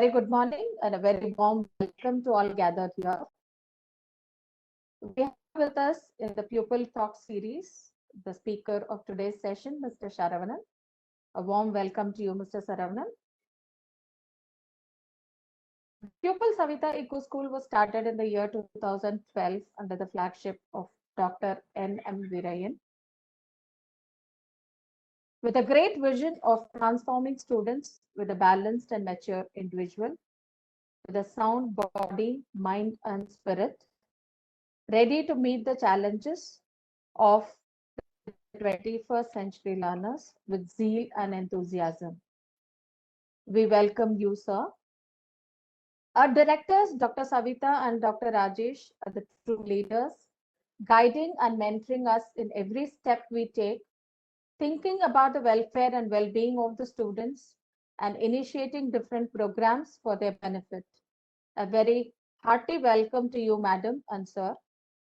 very good morning and a very warm welcome to all gathered here. We have with us in the Pupil Talk series the speaker of today's session, Mr. Saravanan. A warm welcome to you, Mr. Saravanan. Pupil Savita Eco School was started in the year 2012 under the flagship of Dr. N.M. Virayan with a great vision of transforming students with a balanced and mature individual with a sound body, mind, and spirit, ready to meet the challenges of the 21st century learners with zeal and enthusiasm. We welcome you, sir. Our directors, Dr. Savita and Dr. Rajesh, are the true leaders, guiding and mentoring us in every step we take, thinking about the welfare and well-being of the students and initiating different programs for their benefit. A very hearty welcome to you, madam and sir.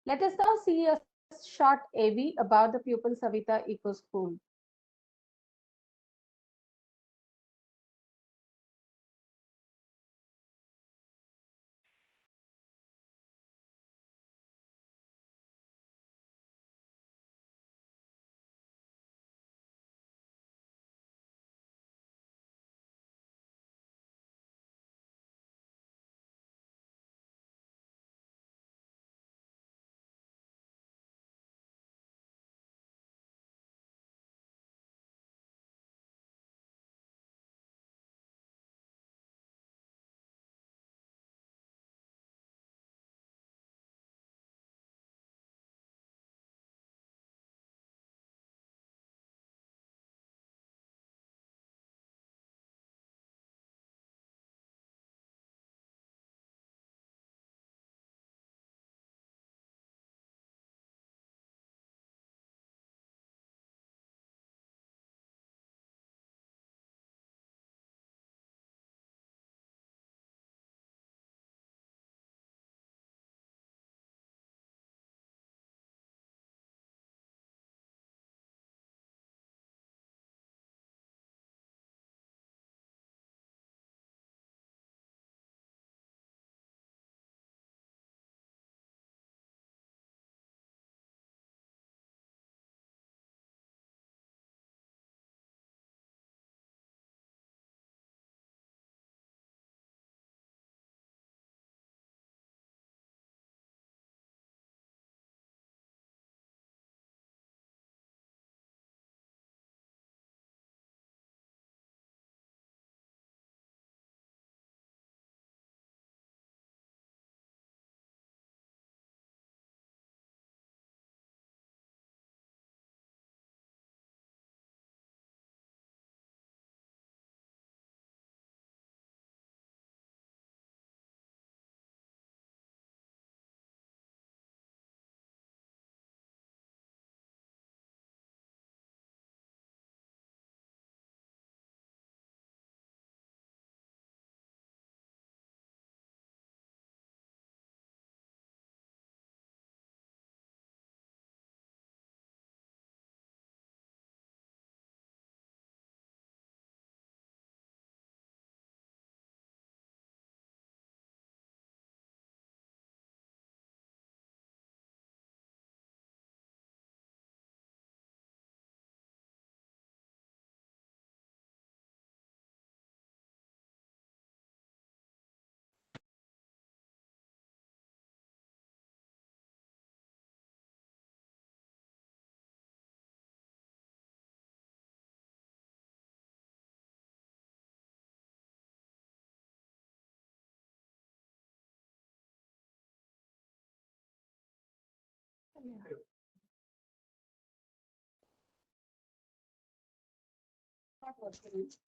Let us now see a short AV about the Pupil Savita Eco School.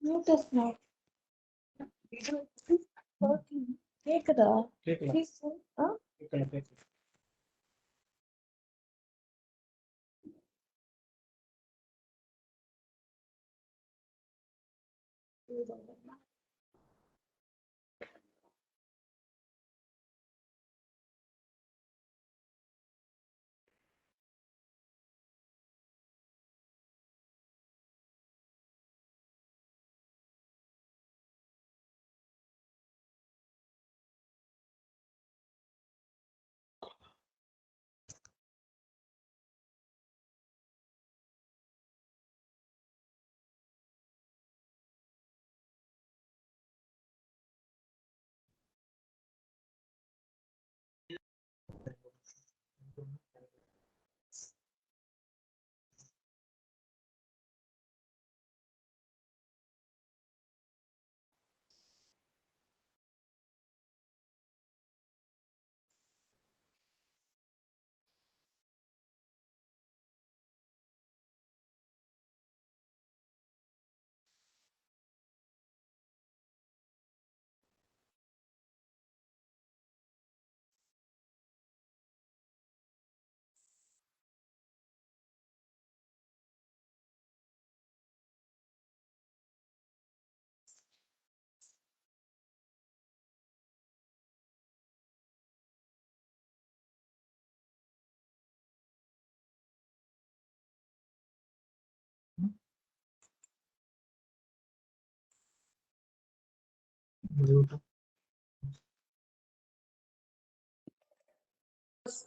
Mute us now. கேக்குதா? Please,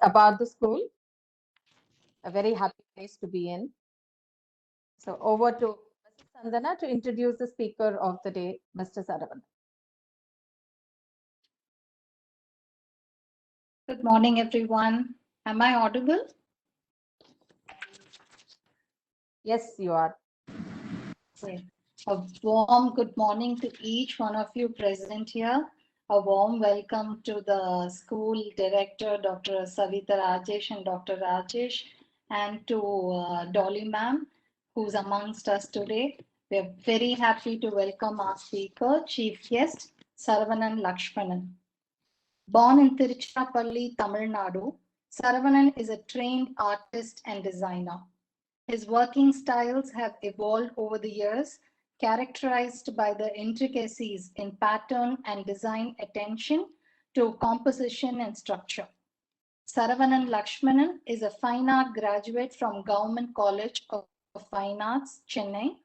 About the school, a very happy place to be in. So over to Mrs. Sandana to introduce the speaker of the day, Mr. Saravanan. Good morning, everyone. Am I audible? Yes, you are. Okay. A warm good morning to each one of you present here. A warm welcome to the school director, Dr. Savita Rajesh and Dr. Rajesh, and to Dolly ma'am, who's amongst us today. We're very happy to welcome our speaker, Chief Guest, Saravanan Lakshmanan. Born in Tiruchirappalli, Tamil Nadu, Saravanan is a trained artist and designer. His working styles have evolved over the years, characterized by the intricacies in pattern and design attention to composition and structure. Saravanan Lakshmanan is a fine art graduate from Government College of Fine Arts, Chennai.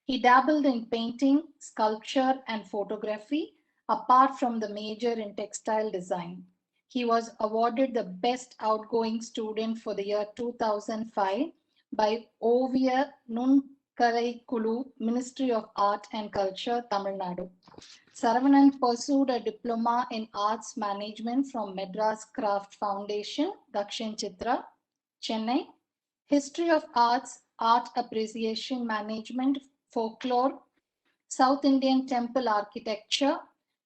He dabbled in painting, sculpture, and photography, apart from the major in textile design. He was awarded the Best Outgoing Student for the year 2005 by Ovia Nunkarai Kulu, Ministry of Art and Culture, Tamil Nadu. Saravanan pursued a diploma in arts management from Madras Craft Foundation, Dakshin Chitra, Chennai. History of arts, art appreciation management, folklore, South Indian temple architecture,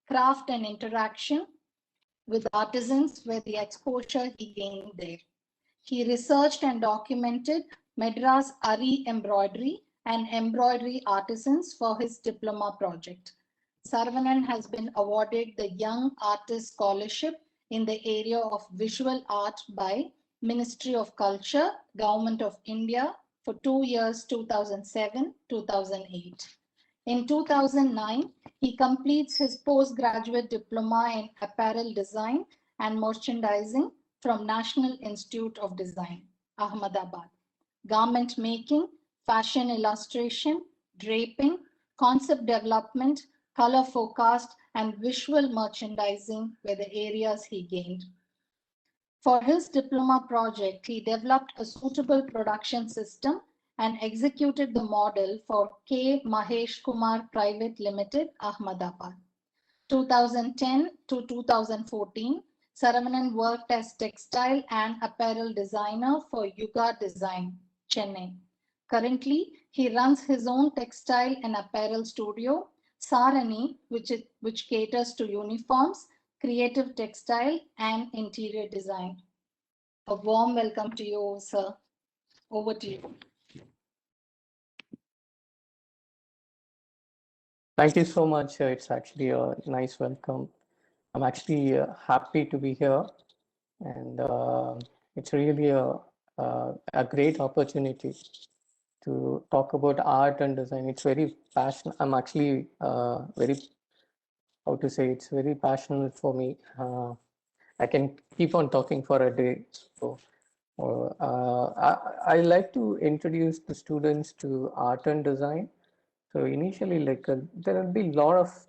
craft and interaction with artisans were the exposure he gained there. He researched and documented Madras Ari embroidery and embroidery artisans for his diploma project. Saravanan has been awarded the Young Artist Scholarship in the area of visual art by Ministry of Culture, Government of India for 2 years, 2007-2008. In 2009, he completes his postgraduate diploma in apparel design and merchandising from National Institute of Design, Ahmedabad. Garment making, fashion illustration, draping, concept development, color forecast, and visual merchandising were the areas he gained. For his diploma project, he developed a suitable production system and executed the model for K. Mahesh Kumar Private Limited, Ahmedabad. 2010 to 2014, Saravanan worked as textile and apparel designer for Yuga Design, Chennai. Currently, he runs his own textile and apparel studio, Sarani, which caters to uniforms, creative textile, and interior design. A warm welcome to you, sir. Over to you. Thank you so much. It's actually a nice welcome. I'm actually happy to be here, and it's really a great opportunity to talk about art and design. It's very passionate. I'm actually very, how to say, it's very passionate for me. I can keep on talking for a day. So I like to introduce the students to art and design. So initially, like there will be a lot of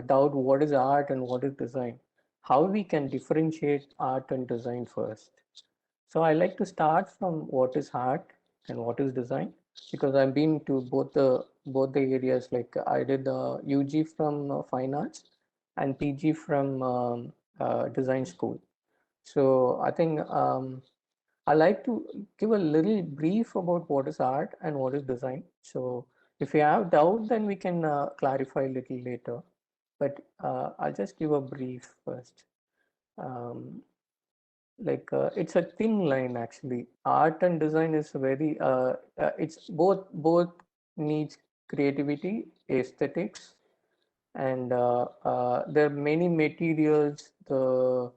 doubt what is art and what is design, how we can differentiate art and design first. So I like to start from what is art and what is design, because I've been to both the areas. Like I did UG from fine arts and PG from design school. So I think I like to give a little brief about what is art and what is design. So if you have doubt, then we can clarify a little later. But I'll just give a brief first. Um, it's a thin line actually. Art and design is very it's both needs creativity, aesthetics, and there are many materials. The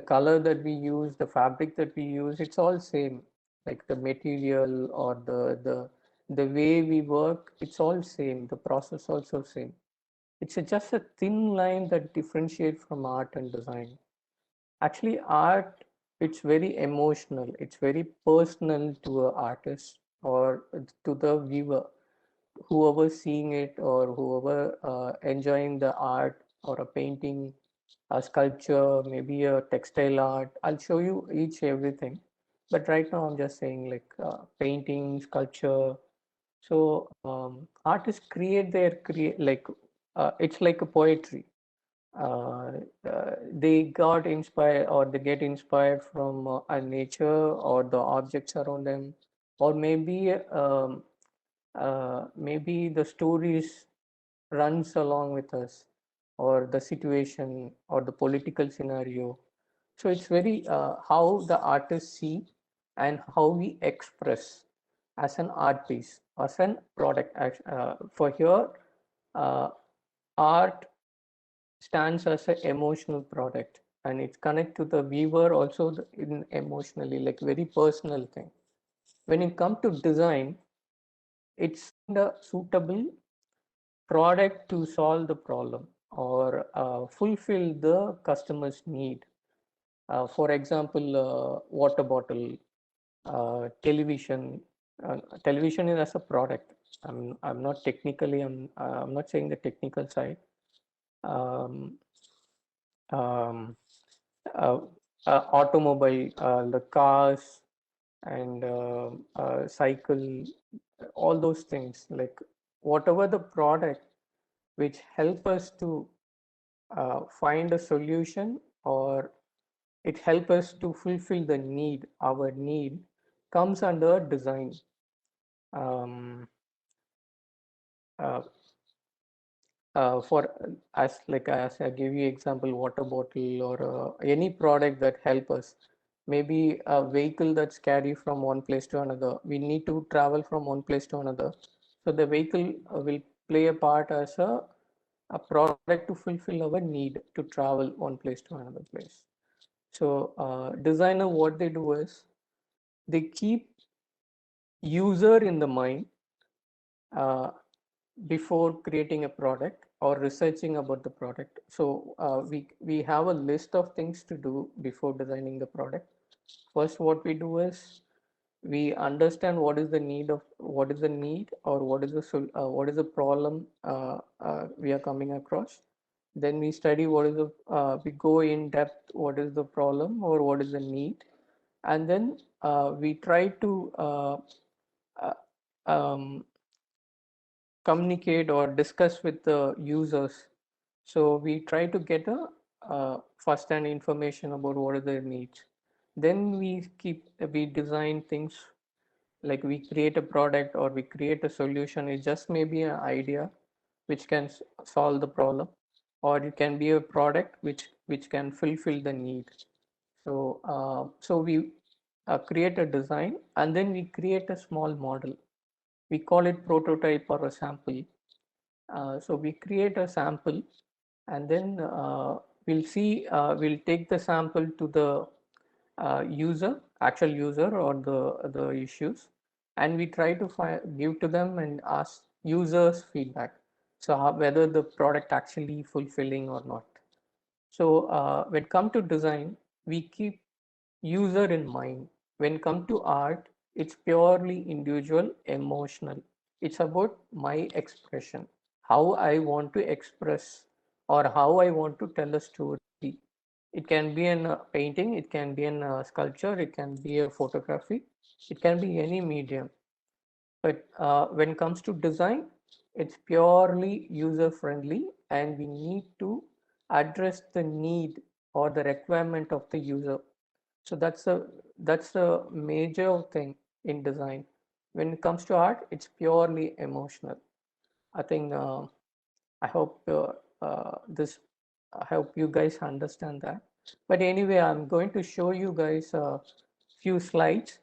color that we use, the fabric that we use, it's all same. Like the material or the way we work, it's all same. The process also same. It's just a thin line that differentiates from art and design. Actually, art, it's very emotional. It's very personal to an artist or to the viewer. whoever's seeing it or whoever enjoying the art or a painting, a sculpture, maybe a textile art. I'll show you each everything. But right now I'm just saying like painting, sculpture. So artists create their create like it's like a poetry. Uh, they got inspired or they get inspired from a nature or the objects around them, or maybe the stories runs along with us, or the situation or the political scenario. So it's very how the artists see and how we express as an art piece, as an product. For here, uh, art stands as an emotional product, and it's connect to the viewer also in emotionally, like very personal thing. When it comes to design, it's the suitable product to solve the problem or fulfill the customer's need. For example, water bottle, television. Television is as a product. I'm not technically. I'm not saying the technical side. Um, um, uh, Automobile, the cars, and cycle, all those things. Like whatever the product which help us to find a solution, or it help us to fulfill the need, our need comes under design. um, uh, for as I give you example, water bottle or any product that help us, maybe a vehicle that's carry from one place to another. We need to travel from one place to another, so the vehicle will play a part as a product to fulfill our need to travel one place to another place. So designer, what they do is they keep user in the mind uh, before creating a product or researching about the product. So we have a list of things to do before designing the product. First, what we do is we understand what is the need, or what is the problem we are coming across. Then we study we go in depth what is the problem or what is the need, and then we try to uh, um, communicate or discuss with the users. So we try to get a first-hand information about what are their needs. Then we design things, like we create a product or we create a solution. It just may be an idea which can solve the problem, or it can be a product which can fulfill the need. So we create a design, and then we create a small model. We call it prototype or a sample. So we create a sample, and then we'll take the sample to the actual user, or the issues, and we try to give to them and ask users feedback. So whether the product actually fulfilling or not. So when come to design, we keep user in mind. When come to art, it's purely individual, emotional. It's about my expression, how I want to express, or how I want to tell a story. It can be in a painting, it can be in a sculpture, it can be a photography, it can be any medium. But when it comes to design, it's purely user friendly, and we need to address the need or the requirement of the user. So that's a major thing in design. When it comes to art, it's purely emotional. I think I hope this. I hope you guys understand that. But anyway, I'm going to show you guys a few slides.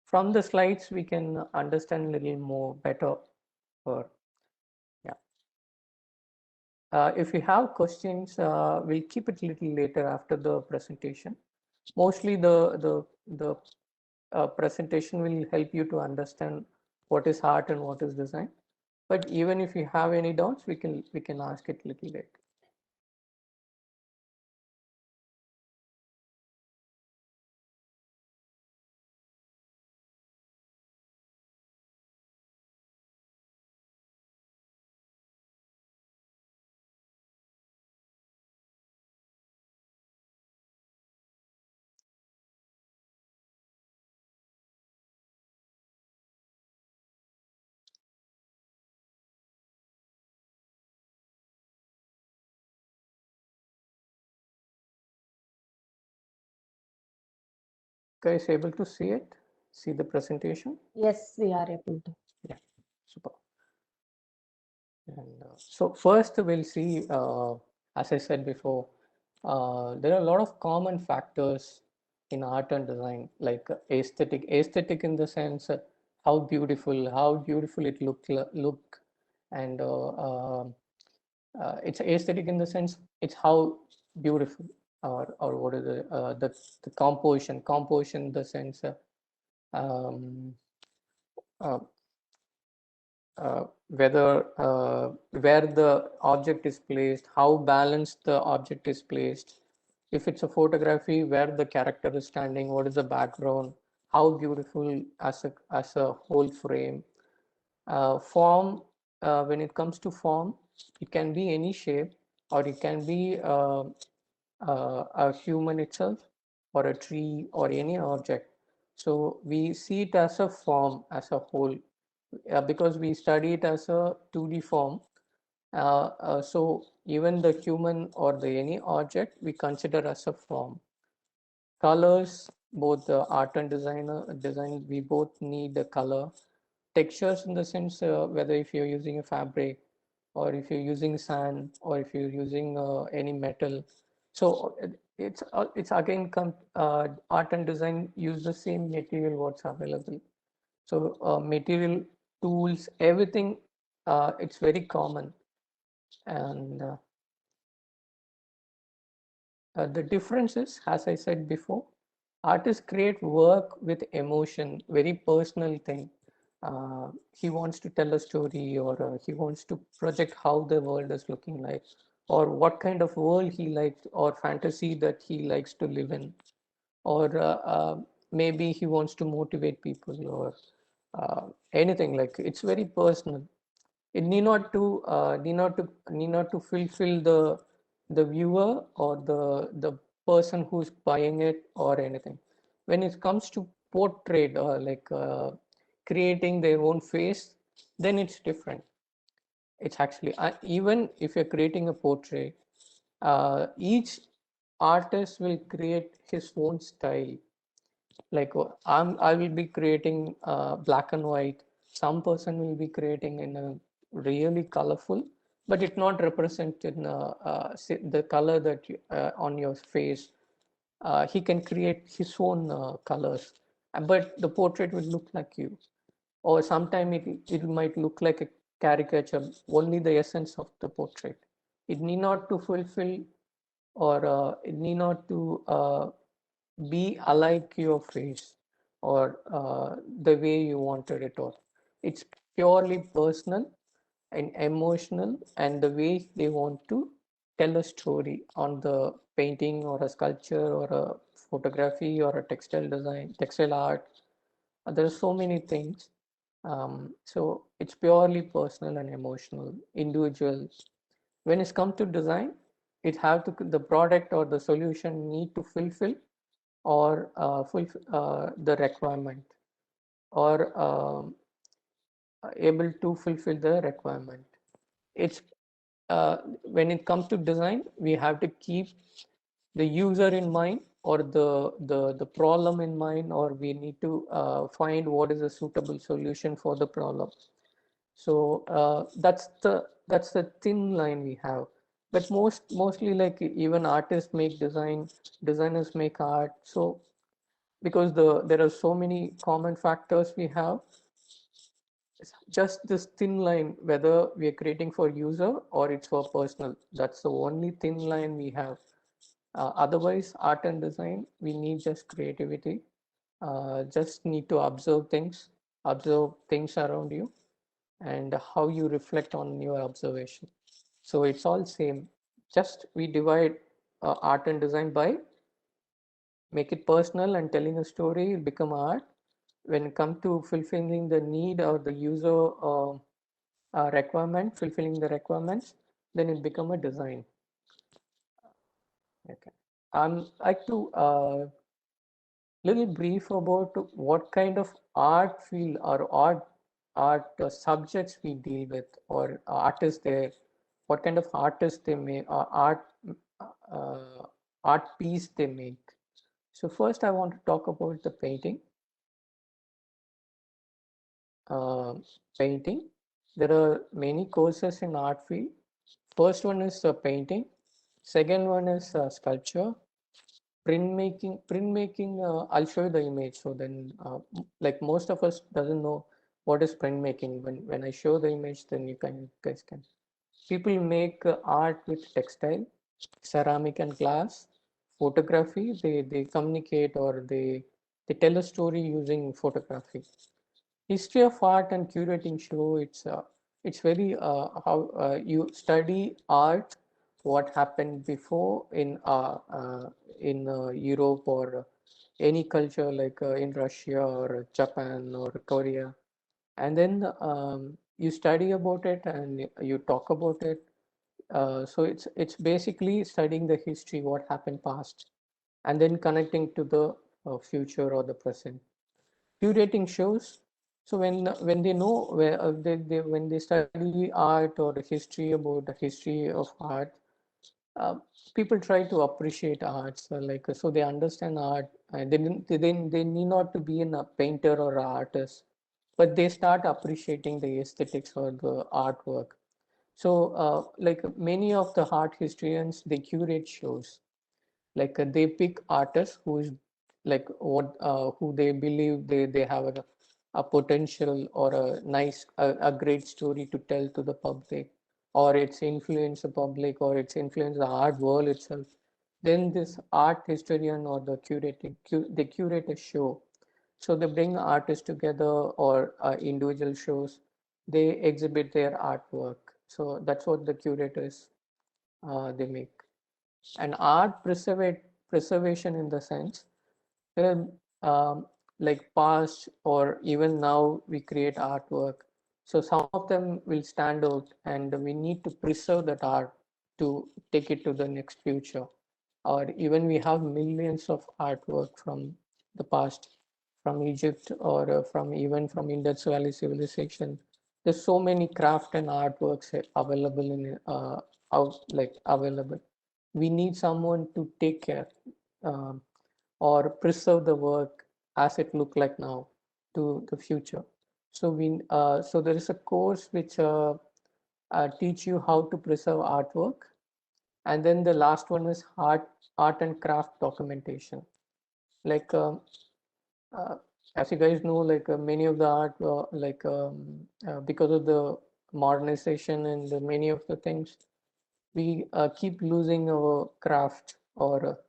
From the slides, we can understand a little more better. Or yeah, if you have questions, we'll keep it a little later after the presentation. Mostly the presentation will help you to understand what is art and what is design. But even if you have any doubts, we can ask it a little later. guys able to see it? See the presentation? Yes, we are able to. Yeah, super. And so first we'll see, as I said before, there are a lot of common factors in art and design, like aesthetic in the sense how beautiful it look, and it's aesthetic in the sense it's how beautiful, or what is the composition in the sense um, uh, whether where the object is placed, how balanced the object is placed. If it's a photography, where the character is standing, what is the background, how beautiful as a whole frame. Form, when it comes to form, it can be any shape, or it can be a human itself, or a tree, or any object. So we see it as a form as a whole, because we study it as a 2D form. So even the human or the any object we consider as a form. Colors, both the art and design, we both need a color. Textures in the sense, whether if you're using a fabric, or if you're using sand, or if you're using any metal. So it's again art and design use the same material what's available. So material, tools, everything, it's very common. And the difference is, as I said before, artists create work with emotion, very personal thing. He wants to tell a story, or he wants to project how the world is looking like, or what kind of world he likes, or fantasy that he likes to live in, or maybe he wants to motivate people, or anything. Like, it's very personal. It need not to fulfill the viewer, or the person who's buying it, or anything. When it comes to portrait, or like creating their own face, then it's different. It's actually, even if you're creating a portrait, each artist will create his own style. Like, I will be creating black and white. Some person will be creating in a really colorful, but it not represented in the color that on your face. He can create his own colors, but the portrait will look like you. Or sometime it might look like a caricature, only the essence of the portrait. It need not to fulfill, or it need not to be alike your face, or the way you wanted it. Or it's purely personal and emotional, and the way they want to tell a story on the painting, or a sculpture, or a photography, or a textile art. There are so many things. So it's purely personal and emotional, individual. When it's come to design, it have to, the product or the solution need to fulfill, or fulfill the requirement, or able to fulfill the requirement. It's when it comes to design, we have to keep the user in mind, or the problem in mind, or we need to find what is a suitable solution for the problem. So that's the thin line we have. But mostly, like, even artists make design, designers make art. So because there are so many common factors we have, it's just this thin line, whether we are creating for user or it's for personal. That's the only thin line we have. Otherwise, art and design, we need just creativity. Just need to observe things around you, and how you reflect on your observation. So it's all same. Just we divide art and design by make it personal and telling a story, it become art. When it comes to fulfilling the need or the user requirement, fulfilling the requirements, then it become a design. Okay. Like to little brief about what kind of art field or art subjects we deal with, or artists there, what kind of artists they make, art piece they make. So first I want to talk about the painting. Uh, Painting. There are many courses in art field. First one is painting. Second one is sculpture. Printmaking. I'll show you the image. So then, like most of us doesn't know what is printmaking. When I show the image, then guys can. People make art with textile, ceramic and glass, photography. They communicate or they tell a story using photography. History of art and curating show it's very how you study art, what happened before in Europe or any culture like in Russia or Japan or Korea, and then you study about it and you talk about it. So it's basically studying the history, what happened past, and then connecting to the future or the present. Curating shows. So when they know where when they study art or the history about the history of art, uh, people try to appreciate art. So like so they understand art. They need not to be a painter or an artist, but they start appreciating the aesthetics or the artwork. So like many of the art historians, they curate shows like they pick artists who is like what who they believe they have a potential or a great story to tell to the public, or it's influence the public, or it's influence the art world itself. Then this art historian or the they curate a show. So they bring artists together or individual shows, they exhibit their artwork. So that's what the curators they make. And art preservation in the sense there are like past or even now we create artwork. So some of them will stand out and we need to preserve that art to take it to the next future. Or even we have millions of artwork from the past, from Egypt or from even from Indus Valley civilization. There's so many craft and artworks available in out like available. We need someone to take care um, or preserve the work as it look like now to the future. So so there is a course which teach you how to preserve artwork, and then the last one is art and craft documentation. Like uh, as you guys know, like many of the art because of the modernization and many of the things, we keep losing our craft or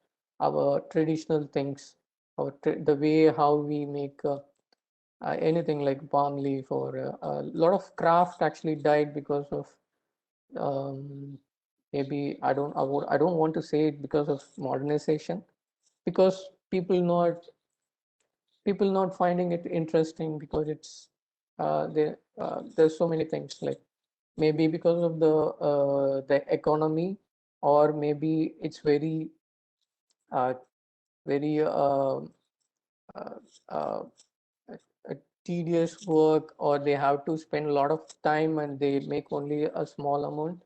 our traditional things, or the way how we make anything like palm leaf or a lot of craft actually died because of um, maybe I don't want to say it because of modernization, because people not finding it interesting because it's there's so many things like maybe because of the economy, or maybe it's uh, very uh, uh, a tedious work, or they have to spend a lot of time and they make only a small amount.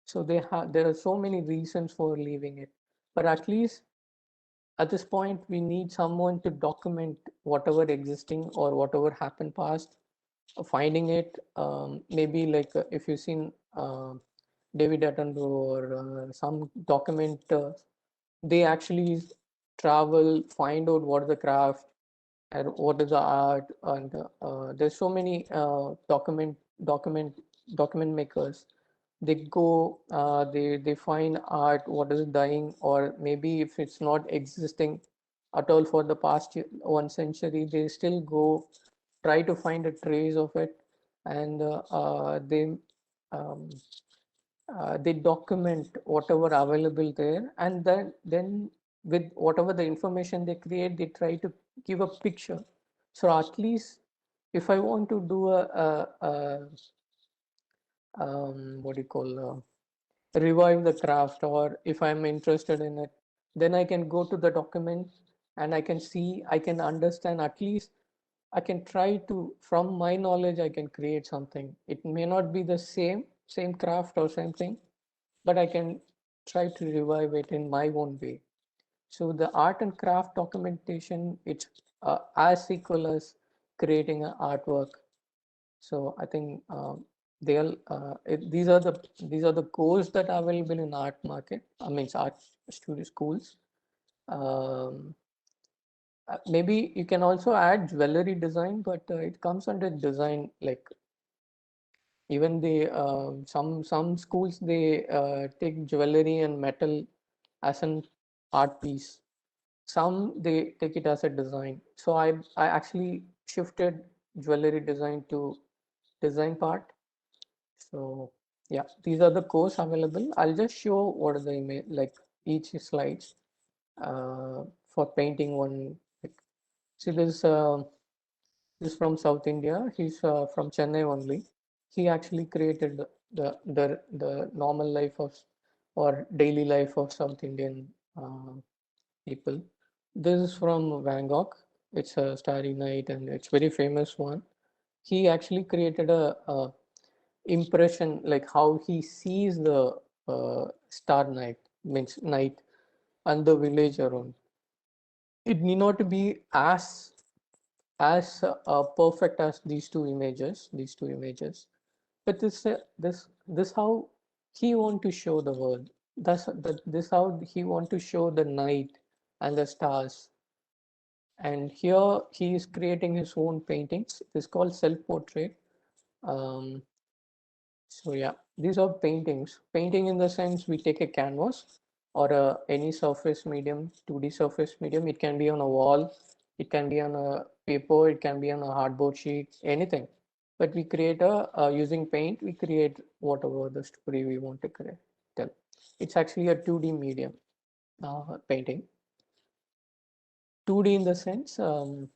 So there are so many reasons for leaving it, but at least at this point we need someone to document whatever existing or whatever happened past, finding it. Maybe like if you've seen David Attenborough or some document, they actually travel, find out what is the craft and what is the art, and there's so many document makers. They go, they find art, what is dying, or maybe if it's not existing at all for the past 1 century, they still go try to find a trace of it, and um, they document whatever available there, and then with whatever the information they create, they try to give a picture. So at least if I want to do what do you call revive the craft, or if I'm interested in it, then I can go to the document and I can see, I can understand, at least I can try to, from my knowledge, I can create something. It may not be the same craft or same thing, but I can try to revive it in my own way. So the art and craft documentation, it's as equal as creating an artwork. So I think these are the courses that are available in art market. I mean, art studio schools. Um, Maybe you can also add jewelry design, but it comes under design. Like even some schools they take jewelry and metal as an art piece. Some they take it as a design. So I actually shifted jewelry design to design part. So yeah, these are the course available. I'll just show what are the image like each slides for painting one. Like, see this from South India. He's from Chennai only. He actually created the normal life of or daily life of South Indian people. This is from Van Gogh. It's a Starry Night, and it's very famous one. He actually created a impression like how he sees the star night means night and the village around. It need not be as perfect as these two images, but this how he want to show the world. This how he want to show the night and the stars. And here he is creating his own paintings. It is called self-portrait. Um, So yeah, these are paintings. Painting in the sense we take a canvas or any surface medium, 2D surface medium. It can be on a wall, it can be on a paper, it can be on a hardboard sheet, anything. But we create using paint, we create whatever the story we want to create. Tell. It's actually a 2D medium painting. 2D in the sense um,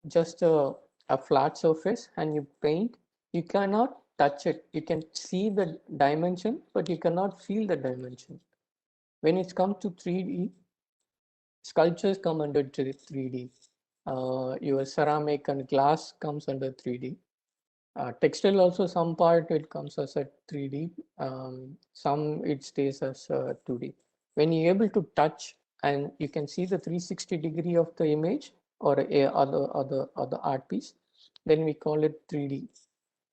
just a flat surface and you paint, you cannot touch it. You can see the dimension, but you cannot feel the dimension. When it comes to 3D, sculptures come under 3D. Your ceramic and glass comes under 3D. Textile also some part it comes as a 3D. Some it stays as 2D. When you're able to touch and you can see the 360-degree of the image or a other art piece, then we call it 3D.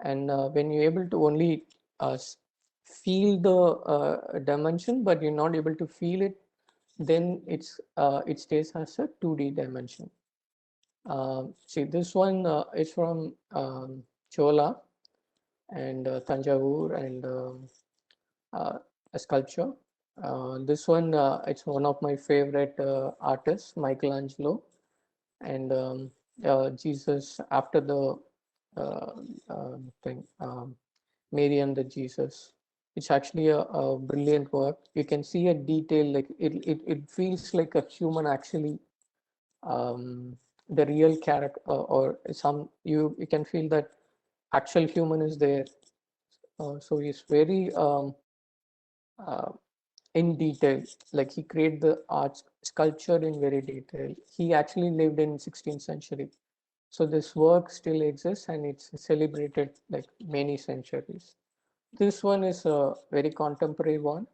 And when you're able to only feel the dimension, but you're not able to feel it, then it stays as a 2D dimension. See, this one is from Chola and Tanjavur and a sculpture. This one, it's one of my favorite artists, Michelangelo, and Jesus after the uh, thing, Mary and the Jesus. It's actually a brilliant work. You can see a detail, like it feels like a human actually, the real character, or some you can feel that actual human is there. So he's very uh, in detail, like he created the art sculpture in very detail. He actually lived in 16th century. So this work still exists and it's celebrated like many centuries. This one is a very contemporary one.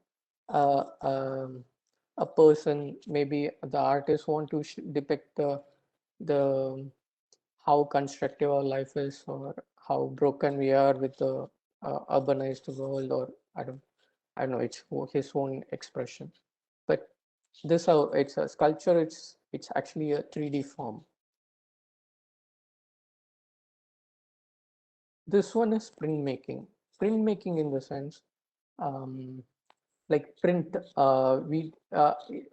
A person, maybe the artist want to depict the how constructive our life is or how broken we are with the urbanized world, or I don't know, it's his own expression. But this how it's a sculpture, it's actually a 3D form. This one is printmaking. Printmaking in the sense, um, like print. We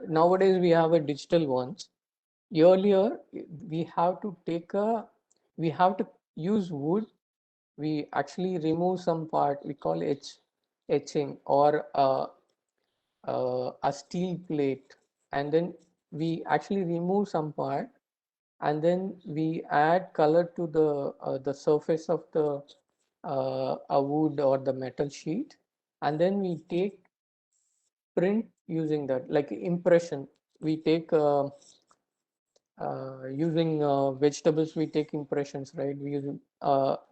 nowadays we have a digital ones. Earlier we have to we have to use wood. We actually remove some part. We call etching or a steel plate, and then we actually remove some part, and then we add color to the surface of the a wood or the metal sheet, and then we take print using that like impression. We take using vegetables, we take impressions, right? We use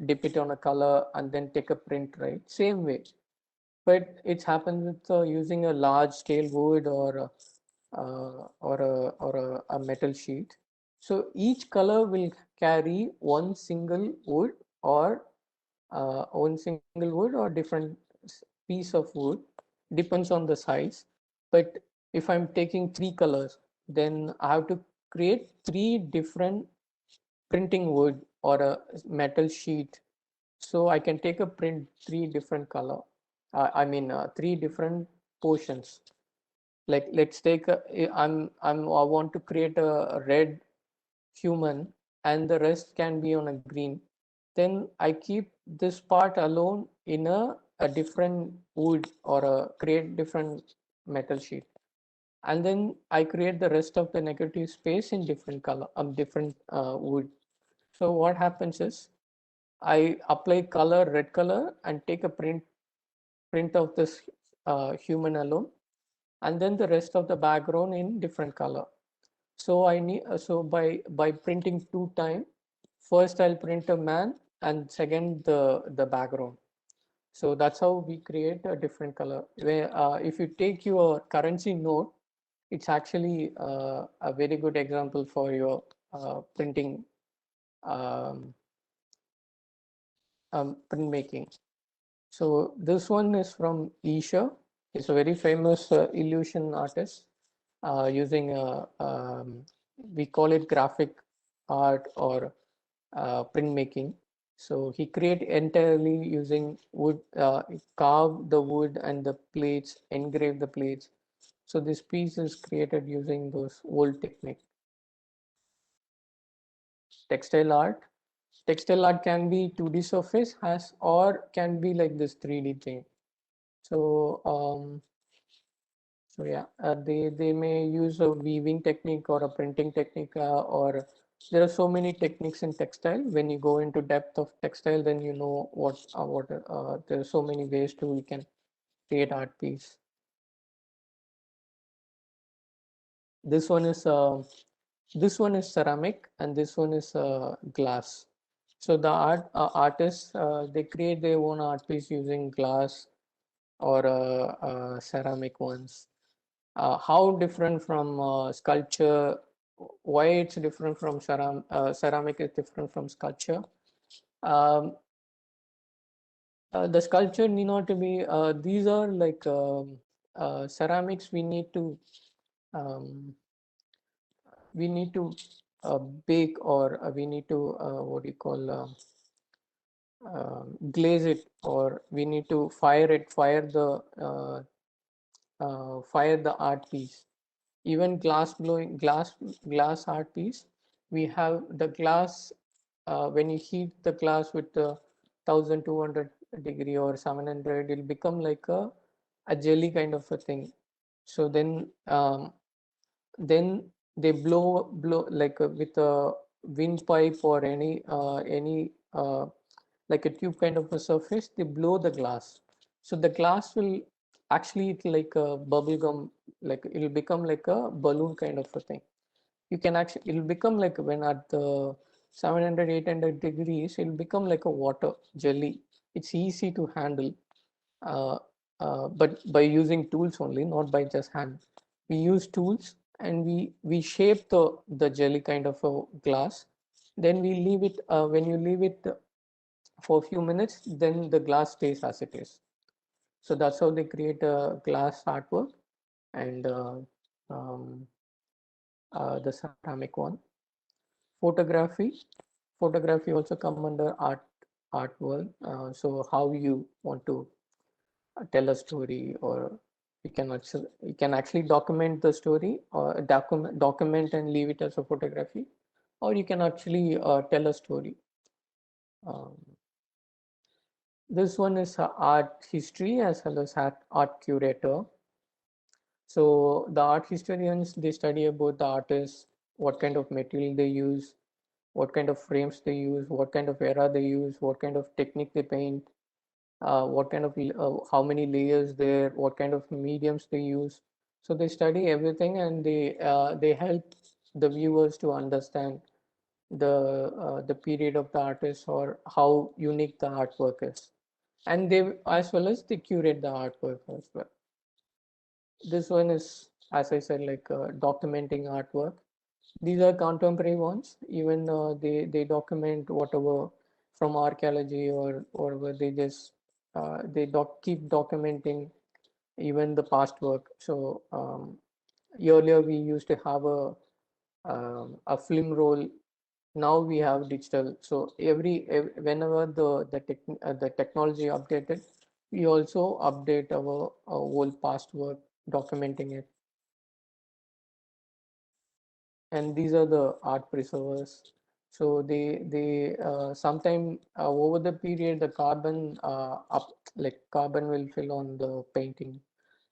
dip it on a color and then take a print, right? Same way but it happens with using a large scale wood or a metal sheet. So each color will carry one single wood or different piece of wood, depends on the size. But if I'm taking three colors, then I have to create three different printing wood or a metal sheet, so I can take a print three different color. Three different portions. Like let's take I want to create a red human, and the rest can be on a green. Then I keep this part alone in a different wood or create different metal sheet, and then I create the rest of the negative space in different color, different wood. So what happens is I apply color, red color, and take a print of this human alone, and then the rest of the background in different color. So I need by printing two time, first I'll print a man and second the background. So that's how we create a different color. Where if you take your currency note, it's actually a very good example for your printing um, printmaking. So this one is from Isha. He's a very famous illusion artist using we call it graphic art or printmaking. So he create entirely using wood, carve the wood and the plates, engrave the plates. So this piece is created using those old technique. Textile art. Textile art can be 2D surface has or can be like this 3D thing. So yeah, they may use a weaving technique or a printing technique, or there are so many techniques in textile. When you go into depth of textile, then you know what there are so many ways to we can create art piece. This one is ceramic and this one is glass. So the artists they create their own art piece using glass or ceramic ones. How different from sculpture? Why it's different from ceramic is different from sculpture? Um, the sculpture need not to be. These are like ceramics. Um, we need to bake or we need to what do you call glaze it, or we need to fire the art piece. Even glass art piece, we have the glass. When you heat the glass with 1200 degree or 700, it'll become like a jelly kind of a thing. So then they blow like with a wind pipe or any like a tube kind of a surface, they blow the glass. So the glass will actually it's like a bubble gum, like it'll become like a balloon kind of a thing. You can actually it'll become like when at the 700 800 degrees, it'll become like a water jelly. It's easy to handle, uh, but by using tools only, not by just hand. We use tools and we shape the jelly kind of a glass. Then we leave it. When you leave it for a few minutes, then the glass stays as it is. So that's how they create a glass artwork. And um, the ceramic one. Photography. Photography also come under art world. So how you want to tell a story, or you can actually document the story, or document and leave it as a photography, or you can actually tell a story. Um, this one is art history as well as art curator. So the art historians, they study about the artists, what kind of material they use, what kind of frames they use, what kind of era they use, what kind of technique they paint, what kind of how many layers there, what kind of mediums they use. So they study everything, and they help the viewers to understand the period of the artist or how unique the artwork is. and they as well as they curate the artwork as well. This one is, as I said, like documenting artwork. These are contemporary ones. Even they document whatever from archaeology or where they just keep documenting even the past work. So earlier we used to have a film roll. Now we have digital. So whenever the technology updated, we also update our whole past work, documenting it. And these are the art preservers. So they sometime over the period the carbon like carbon will fill on the painting.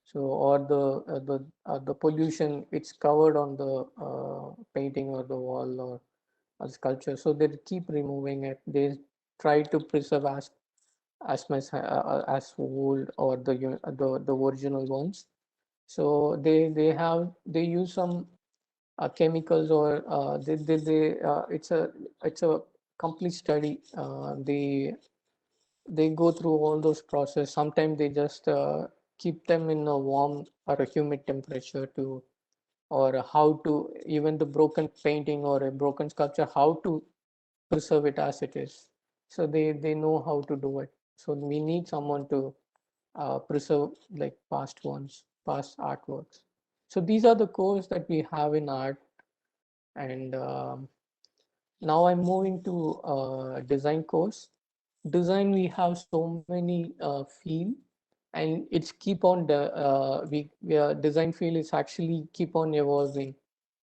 So or the pollution, it's covered on the painting or the wall or sculpture. So they keep removing it. They try to preserve as much as old or the original ones. So they use some chemicals or it's a complete study. They go through all those process. Sometimes they just keep them in a warm or a humid temperature to, or how to, even the broken painting or a broken sculpture, how to preserve it as it is. So they know how to do it. So we need someone to preserve like past ones, past artworks. So these are the cores that we have in art. And now I'm moving to design course. Design, we have so many field, and it's keep on the design field is actually keep on evolving.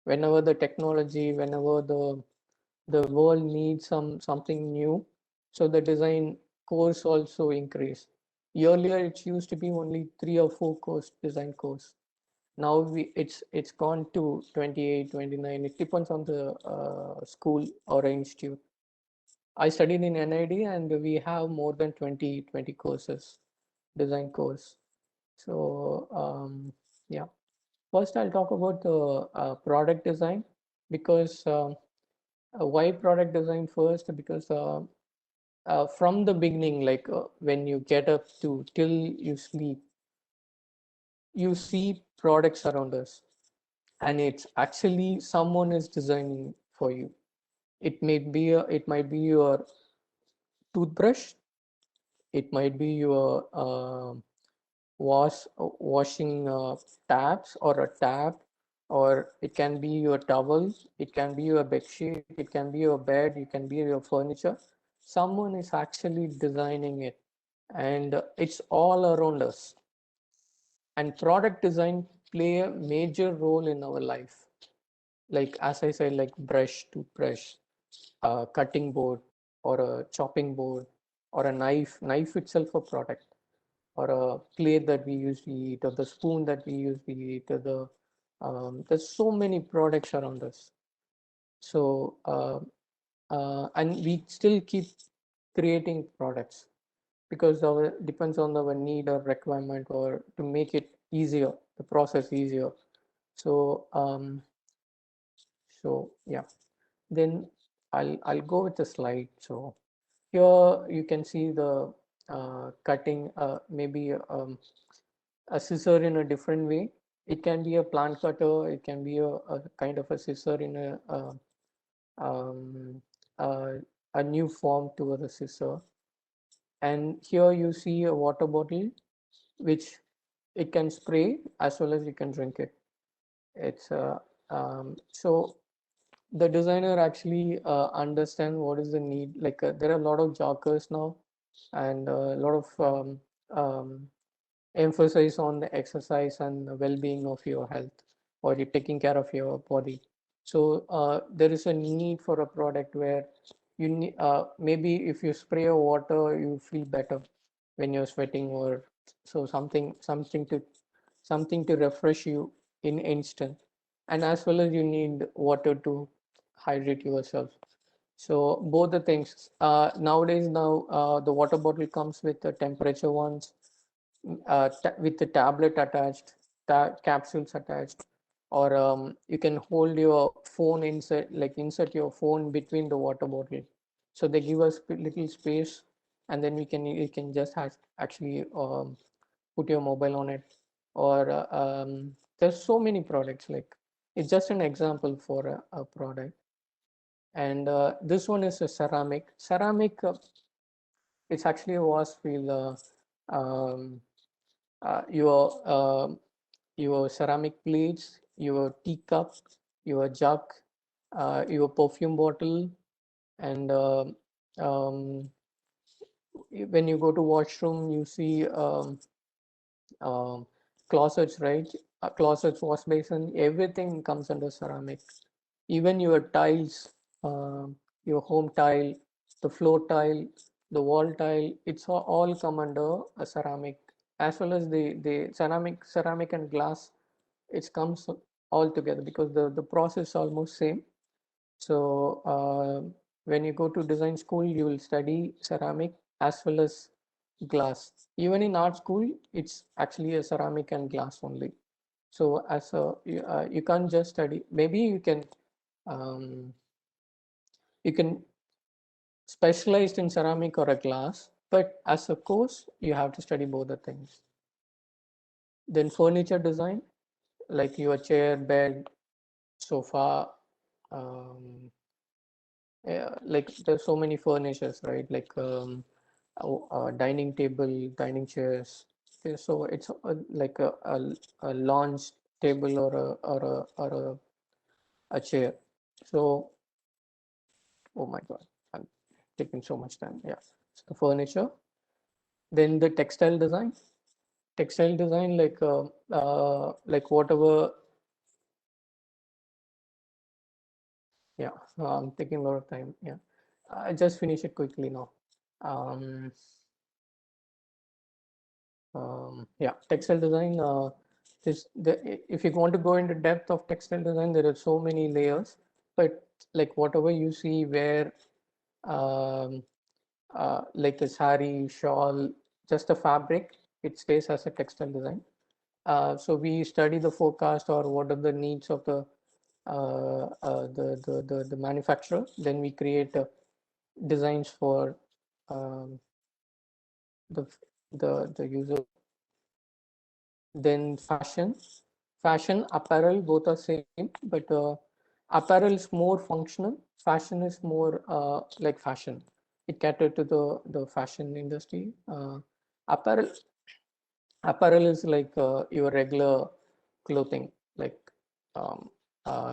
Whenever the technology, whenever the world needs something new, so the design course also increase. Earlier, it used to be only 3 or 4 course design course. Now it's gone to 28, 29. It depends on the school or institute. I studied in NID and we have more than 20 courses, design course. So yeah, first I'll talk about the product design, because why product design first? Because from the beginning, like when you get up to till you sleep, you see products around us, and it's actually someone is designing for you. It might be your toothbrush, it might be your washing taps or a tap, or it can be your towel, it can be your bed sheet, it can be your bed, it can be your furniture. Someone is actually designing it, and it's all around us. And product design play a major role in our life. Like as I said, like brush, toothbrush, a cutting board or a chopping board or a knife itself a product, or a plate that we usually eat, or the spoon that we usually eat, or there's so many products around us. So and we still keep creating products because our depends on our need or requirement, or to make it easier, the process easier. So yeah, then I'll go with the slide. So here you can see the cutting, maybe a scissor in a different way. It can be a plant cutter, it can be a kind of a scissor in um, a, a new form to the scissor. And here you see a water bottle, which it can spray as well as you can drink it. It's so the designer actually understand what is the need. Like there are a lot of joggers now, and a lot of emphasis on the exercise and the well-being of your health, or you taking care of your body. So there is a need for a product where you need, maybe if you spray a water, you feel better when you're sweating, or so something to refresh you in instant. And as well as you need water to hydrate yourself. So both the things, nowadays now the water bottle comes with the temperature ones, with the tablet attached, capsules attached, or you can hold your phone insert, like insert your phone between the water bottle. So they give us little space and then you can just actually put your mobile on it, or there's so many products. Like, it's just an example for a product. And this one is a ceramic. It's actually a vast field. Your your ceramic plates, your teacup, your jug, your perfume bottle, and um, when you go to washroom, you see um, closets, right? Closets, wash basin, everything comes under ceramic. Even your tiles, your home tile, the floor tile, the wall tile, it's all come under a ceramic, as well as the ceramic and glass. It comes all together because the process is almost same. So when you go to design school, you will study ceramic as well as glass. Even in art school, it's actually a ceramic and glass only. So as you can't just study. Maybe um, you can specialize in ceramic or a glass, but as a course, you have to study both the things. Then furniture design, like your chair, bed, sofa, um, yeah, like there's so many furnitures, right? Like dining table, dining chairs. So it's like a lounge table or a chair. So, oh my God, I'm taking so much time. Yeah, so the furniture. Then the textile design. Textile design, like whatever. Yeah, I'm taking a lot of time. Yeah, I just finish it quickly now. Um, yeah, textile design. If you want to go into depth of textile design, there are so many layers. But like whatever you see, where um, like a sari, shawl, just a fabric, it stays as a textile design. So we study the forecast or what are the needs of the manufacturer. Then we create designs for um, the the user. Then fashion, apparel, both are same, but apparel is more functional. Fashion is more like fashion. It catered to the fashion industry. Apparel apparel is like your regular clothing, like um,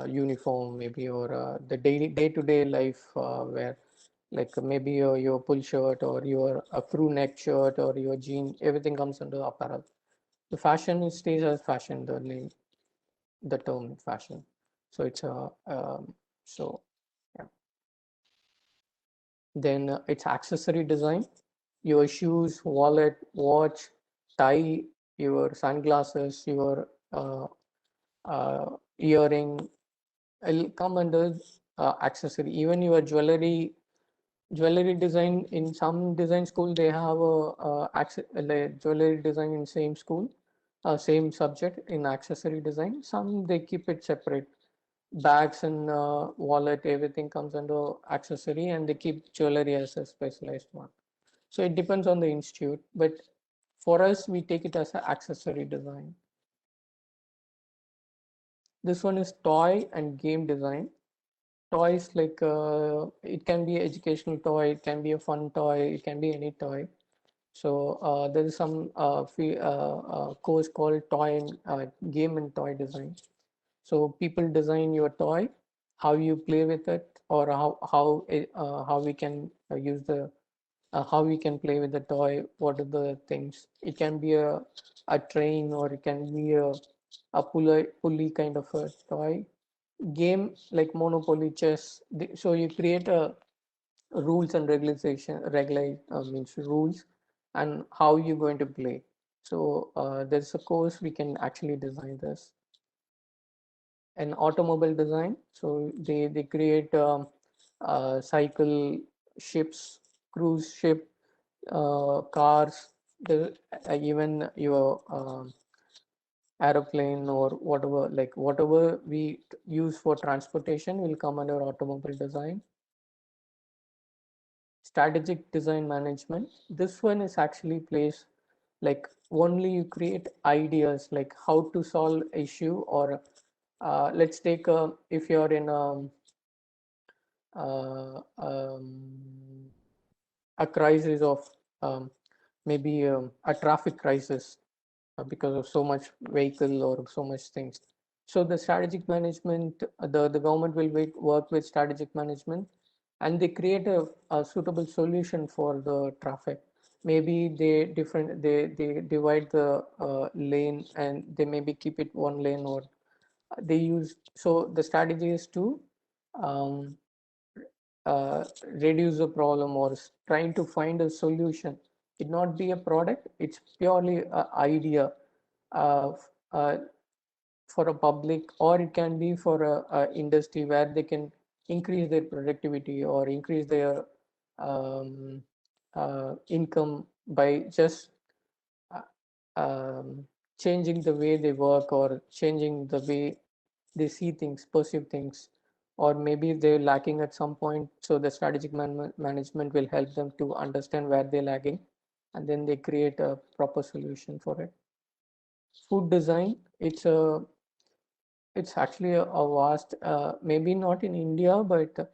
uniform maybe, or the day-to-day life where like maybe your pull shirt or your crew neck shirt or your jean, everything comes under apparel. The fashion stays as fashion, the name, the term fashion. So it's a so yeah. Then it's accessory design. Your shoes, wallet, watch, tie, your sunglasses, your earring will come under accessory. Even your jewelry design, in some design school they have like jewelry design in same school, same subject in accessory design. Some they keep it separate. Bags and wallet, everything comes under accessory, and they keep jewelry as a specialized one. So it depends on the institute, but for us we take it as an accessory design. This one is toy and game design. Toys, like it can be educational toy, it can be a fun toy, it can be any toy. So there is some course called toy and game and toy design. So people design your toy, how you play with it, or how we can use the how we can play with the toy. What are the things? It can be a train, or it can be a pulley kind of a toy. Game like Monopoly, chess. So you create a rules and regulate means rules, and how you're going to play. So there's a course we can actually design this. And automobile design, so they create cycle, ships, cruise ship, cars, even your aeroplane or whatever, like whatever we use for transportation will come under automobile design. strategic design management. This one is actually place like only you create ideas like how to solve issue, or let's take if you're in uh, um, a crisis of maybe a traffic crisis because of so much vehicle or so much things. So the strategic management, the government will work with strategic management, and they create a suitable solution for the traffic. Maybe they divide the lane, and they maybe keep it one lane, or they use. So the strategy is to um, reduce the problem, or trying to find a solution. It not be a product, it's purely an idea uh, uh, for a public, or it can be for a industry where they can increase their productivity or increase their um, income by just uh, um, changing the way they work, or changing the way they see things, perceive things, or maybe they're lacking at some point. So the strategic management will help them to understand where they're lagging, and then they create a proper solution for it. Food design, it's actually a vast, maybe not in India, but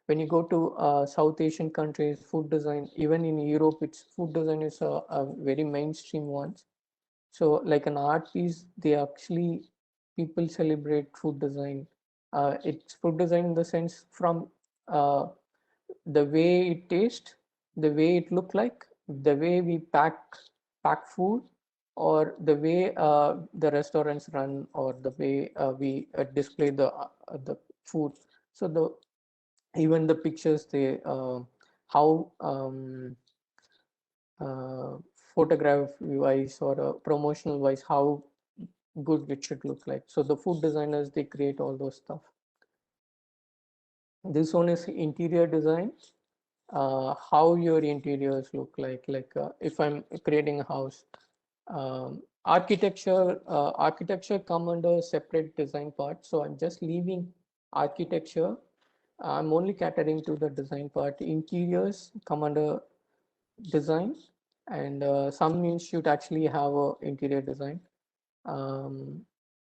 when you go to South Asian countries, food design, even in Europe, it's food design is a very mainstream one. So like an art piece, they actually, people celebrate food design. It's food design in the sense from uh, the way it tastes, the way it look like, the way we pack food, or the way the restaurants run, or the way we display the food. So the even the pictures, they how uh, photograph wise, or promotional wise, how good it should look like. So the food designers, they create all those stuff. This one is interior design. How your interiors look like if I'm creating a house. Architecture come under separate design part, so I'm just leaving architecture. I'm only catering to the design part. Interiors come under design, and some institute actually have a interior design, um,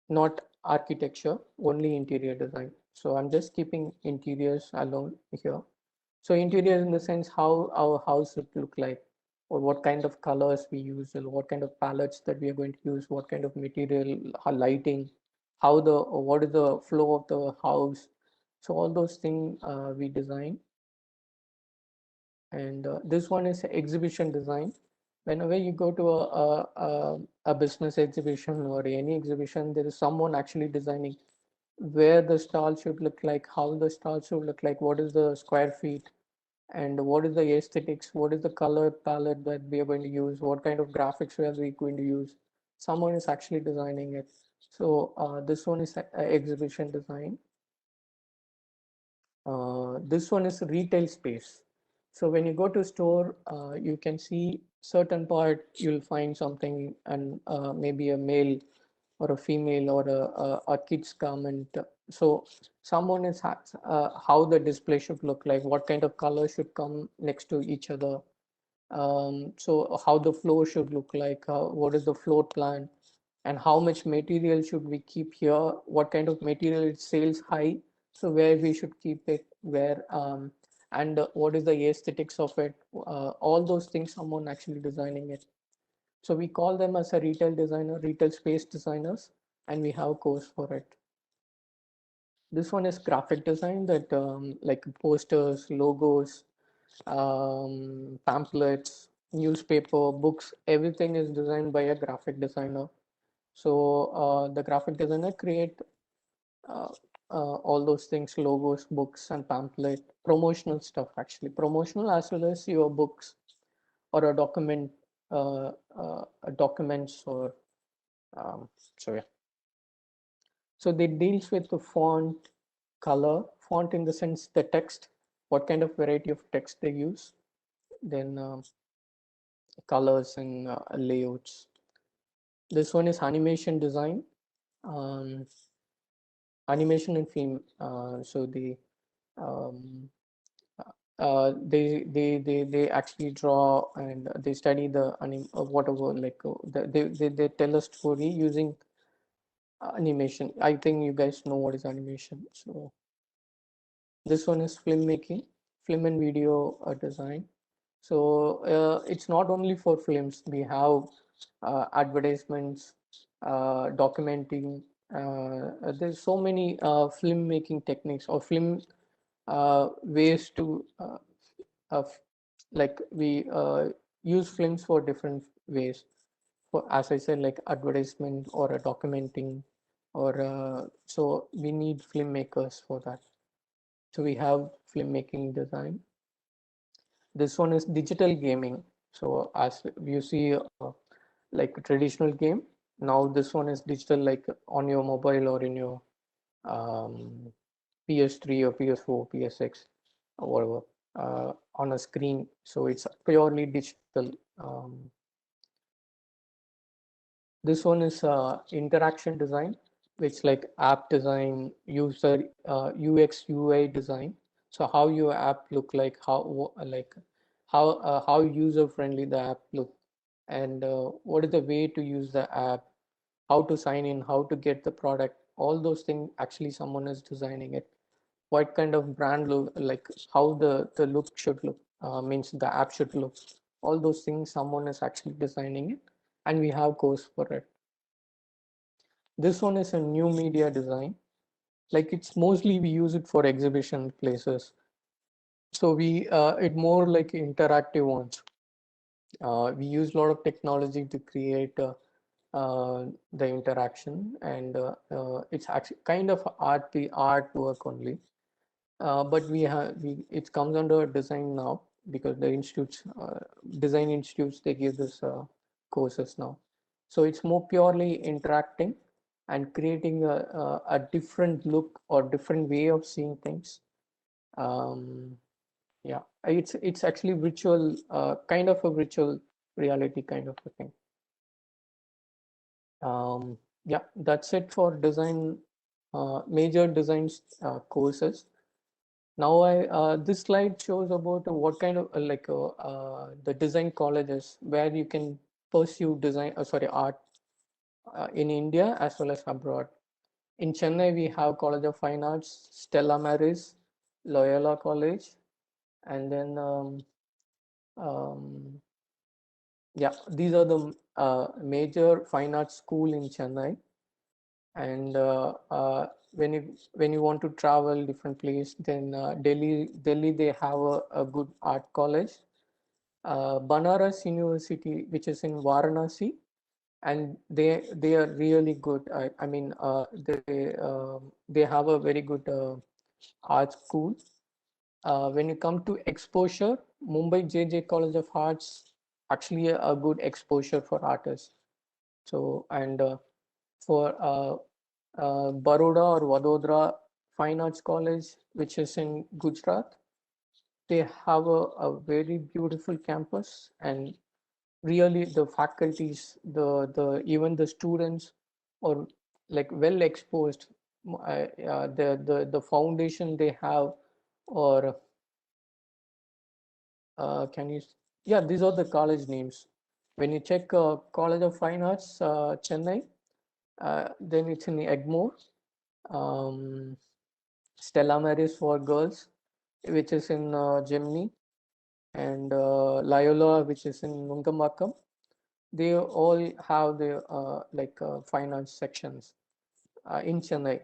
not architecture, only interior design. So I'm just keeping interiors alone here. So interior in the sense how our house would look like, or what kind of colors we use, or what kind of palettes that we are going to use, what kind of material, how lighting, what is the flow of the house. So all those things we design. And this one is exhibition design. Whenever you go to a business exhibition or any exhibition, there is someone actually designing where the stall should look like, how the stall should look like, what is the square feet, and what is the aesthetics, what is the color palette that we are going to use, what kind of graphics we are going to use. Someone is actually designing it. So this one is exhibition design. This one is retail space. So when you go to store, you can see certain part, you'll find something, and maybe a male or a female, or a kid's garment. So someone is how the display should look like, what kind of color should come next to each other. So how the floor should look like, what is the floor plan, and how much material should we keep here, what kind of material it sales high, so where we should keep it, where and what is the aesthetics of it. All those things, someone actually designing it. So we call them as a retail designer, retail space designers, and we have a course for it. This one is graphic design, that like posters, logos, pamphlets, newspaper, books, everything is designed by a graphic designer. So the graphic designer create uh, all those things, logos, books, and pamphlet, promotional stuff, actually promotional, as well as your books or a documents, or so yeah. So they deals with the font, color, font in the sense the text, what kind of variety of text they use, then colors and layouts. This one is animation design, um, animation and film. So the um, they actually draw and they study the whatever, like they tell a story using animation. I think you guys know what is animation. So this one is filmmaking, film and video design. So it's not only for films. We have advertisements, documenting. There's so many filmmaking techniques or film ways to like we use films for different ways. For, as I said, like advertisement or a documenting, or so we need filmmakers for that. So we have filmmaking design. This one is digital gaming. So as you see, like a traditional game, now this one is digital, like on your mobile or in your um, PS3 or PS4, PSX, or whatever, on a screen. So it's purely digital. This one is interaction design, which like app design, user UX UI design. So how your app look like, how user friendly the app look, and what is the way to use the app, how to sign in, how to get the product. All those things actually someone is designing it. What kind of brand look, like how the look should look, means the app should look. All those things someone is actually designing it, and we have course for it. This one is a new media design. Like it's mostly we use it for exhibition places. So we it more like interactive ones. We use a lot of technology to create the interaction, and it's actually kind of artwork only. But we have it comes under design now, because the institutes, design institutes, they give this courses now. So it's more purely interacting and creating a different look or different way of seeing things. um, yeah, it's actually virtual, kind of a virtual reality kind of a thing. Yeah, that's it for design, major designs courses. Now this slide shows about what kind of the design colleges where you can pursue design, sorry, art in India as well as abroad. In Chennai, we have College of Fine Arts, Stella Maris, Loyola College, and then um, yeah, these are the major fine arts school in Chennai. And when you want to travel different place, then Delhi they have a good art college. Banaras University, which is in Varanasi, and they are really good. I mean, they have a very good art school. When you come to exposure, Mumbai JJ College of Arts, actually a good exposure for artists. So, and for Baroda or Vadodara Fine Arts College, which is in Gujarat, they have a very beautiful campus, and really the faculties, the even the students are like well exposed. The foundation they have, or can you, yeah, these are the college names. When you check College of Fine Arts Chennai, then it's in Egmore. um, Stella Maris for girls, which is in Gemini, and Loyola, which is in Nungamakam. They all have their fine arts sections. In Chennai,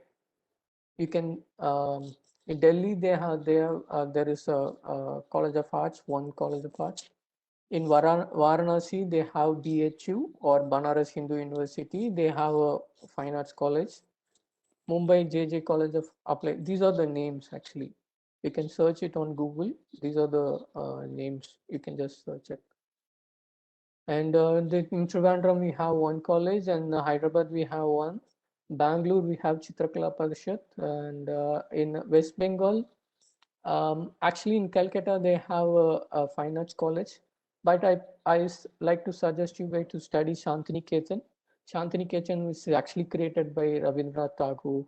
you can, in Delhi there is a College of Arts, one College of Arts. In Varanasi, they have BHU or Banaras Hindu University. They have a fine arts college. Mumbai JJ College of Apply. These are the names actually. You can search it on Google. These are the names. You can just search it. And in Trivandrum we have one college, and Hyderabad we have one. Bangalore we have Chitrakala Parishad, and in West Bengal, actually in Calcutta they have a fine arts college. But like to suggest you guys to study Shantiniketan. Shantiniketan is actually created by Rabindranath Tagore,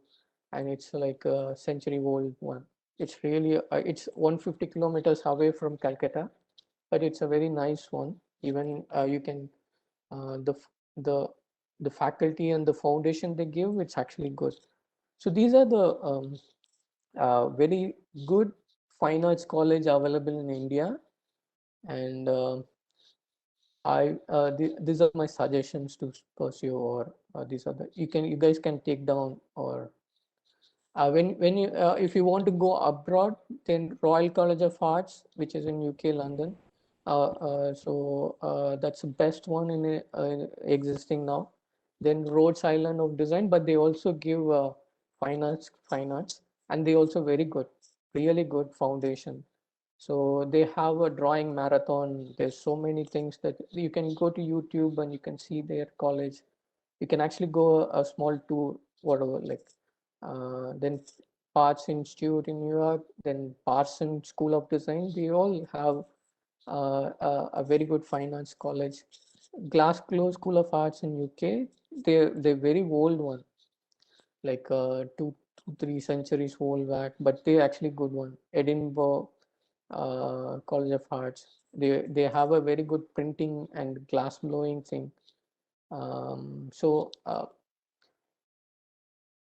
and it's like a century old one. It's really, it's 150 kilometers away from Calcutta, but it's a very nice one. Even you can, the, the, the faculty and the foundation they give, it's actually good. So these are the very good fine arts college available in India. And these are my suggestions to pursue, or these are the, you guys can take down, or when you if you want to go abroad, then Royal College of Arts, which is in UK, London. That's the best one in existing now. Then Rhodes Island of Design, but they also give fine arts, and they also very good, really good foundation. So they have a drawing marathon. There's so many things that you can go to YouTube and you can see their college. You can actually go a small tour, whatever, like then Parts Institute in New York, then Parsons School of Design. They all have a very good fine arts college. Glasgow School of Arts in UK. They're very old one, like 2 3 centuries old back, but they're actually good one. Edinburgh College of Arts. They have a very good printing and glass blowing thing.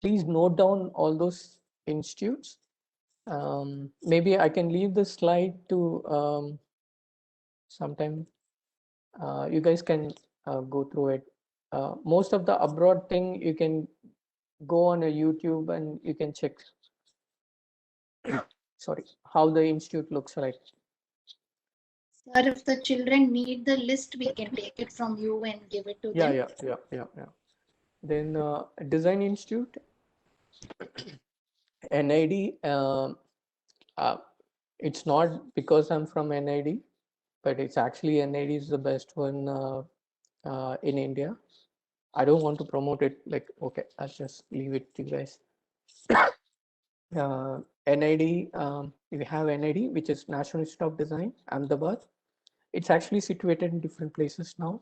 Please note down all those institutes. Maybe I can leave the slide to sometime. You guys can go through it. Most of the abroad thing, you can go on a YouTube and you can check. Sorry, how the institute looks like. Sir, if the children need the list, we can take it from you and give it to them. Yeah. Then Design Institute, NID. It's not because I'm from NID, but it's actually NID is the best one in India. I don't want to promote it. Like, okay, I'll just leave it to you guys. NID, we have NID, which is National Institute of Design, Ahmedabad. It's actually situated in different places now.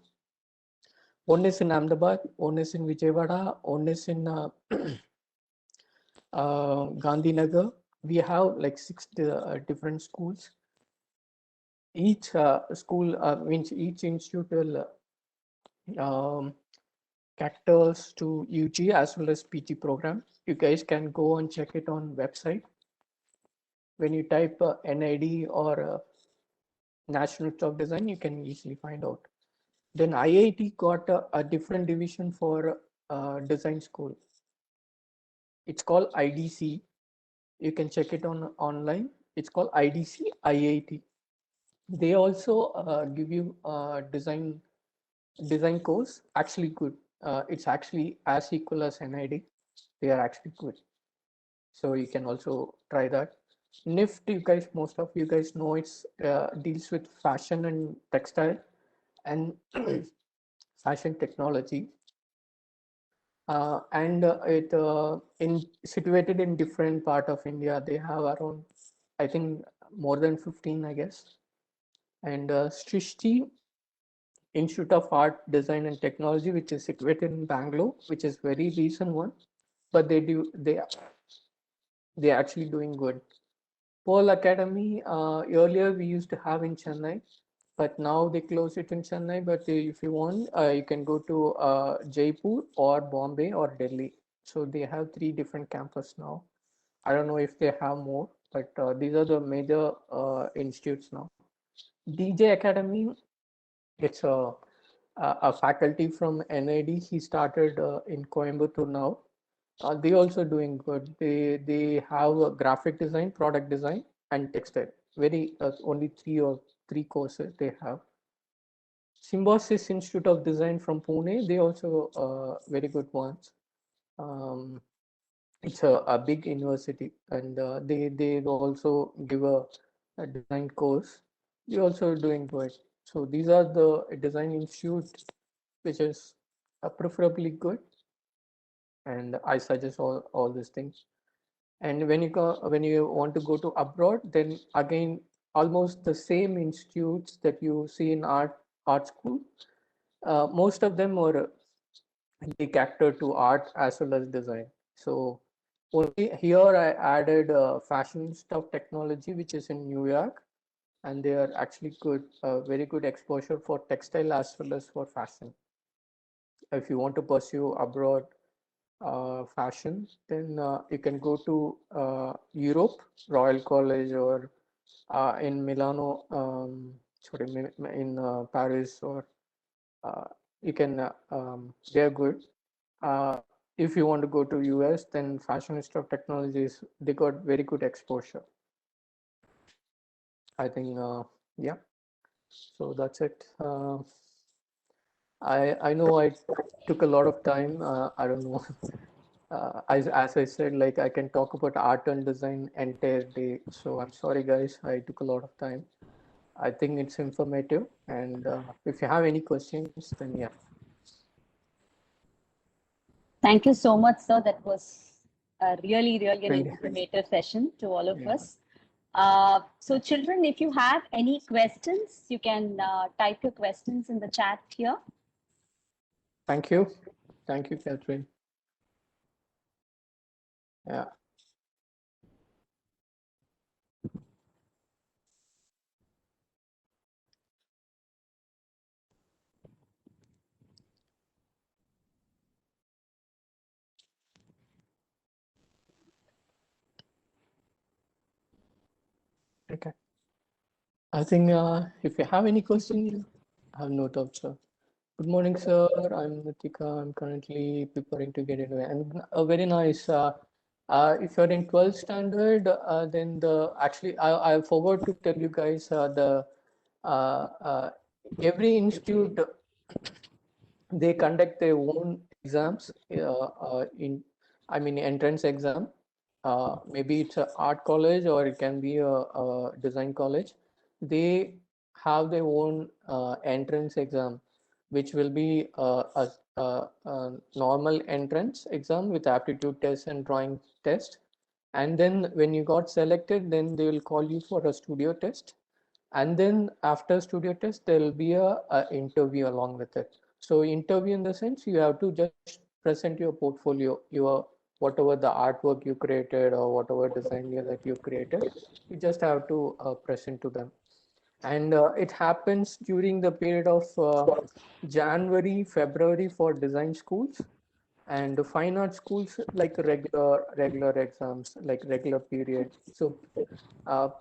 One is in Ahmedabad, one is in Vijayawada, one is in Gandhinagar. We have like 6 different schools. Each school means each institute will caters to UG as well as PG program. You guys can go and check it on website. When you type NID or National Institute of Design, you can easily find out. Then IIT got a different division for design school. It's called IDC. You can check it on online. It's called IDC IIT. They also give you design course. Actually good. It's actually as equal as NID. They are actually good. So you can also try that. NIFT, you guys, most of you guys know, it's deals with fashion and textile and fashion technology. And it in situated in different part of India. They have around, I think, more than 15, I guess. And Srishti Institute of Art, Design and Technology, which is situated in Bangalore, which is very recent one, but they're actually doing good. Pearl Academy, earlier we used to have in Chennai, but now they close it in Chennai. But if you want, you can go to Jaipur or Bombay or Delhi. So they have 3 different campus now. I don't know if they have more, but these are the major institutes now. DJ Academy, it's a faculty from NID. He started in Coimbatore now. They also doing good. They have a graphic design, product design, and textile. Very only three courses they have. Symbiosis Institute of Design from Pune. They also very good ones. It's a big university, and they also give a design course. They also doing good. So these are the design institute, which is preferably good, and I suggest all these things. And when you want to go to abroad, then again almost the same institutes that you see in art school. Most of them are they cater to art as well as design. So Only here I added Fashion Stuff Technology, which is in New York, and they are actually good, very good exposure for textile as well as for fashion. If you want to pursue abroad fashion, then you can go to Europe, Royal College, or in Milano, sorry, in Paris, or uh, you can, they're good. If you want to go to US, then Fashionista of Technologies, they got very good exposure. I think, yeah. So that's it. I know I took a lot of time. I don't know. As I said, like I can talk about art and design entire day. So I'm sorry, guys. I took a lot of time. I think it's informative. And if you have any questions, then yeah. Thank you so much, sir. That was a really, really an Really. informative session to all of Yeah. us. So children, if you have any questions, you can type your questions in the chat here. Thank you. Thank you, Catherine. Yeah. Okay. I think if you have any question, I have no doubt, sir. Good morning, sir. I'm Nitika. I'm currently preparing to get into it. And very nice. If you're in 12th standard, then the actually I forgot to tell you guys the uh, uh, every institute they conduct their own exams in I mean entrance exam. Maybe it's an art college or it can be a design college. They have their own entrance exam, which will be a normal entrance exam with aptitude test and drawing test. And then when you got selected, then they will call you for a studio test, and then after studio test there will be a interview along with it. So interview in the sense you have to just present your portfolio, your whatever the artwork you created or whatever design that you created, you just have to present to them. And it happens during the period of January February for design schools, and the fine art schools like regular exams, like regular period. So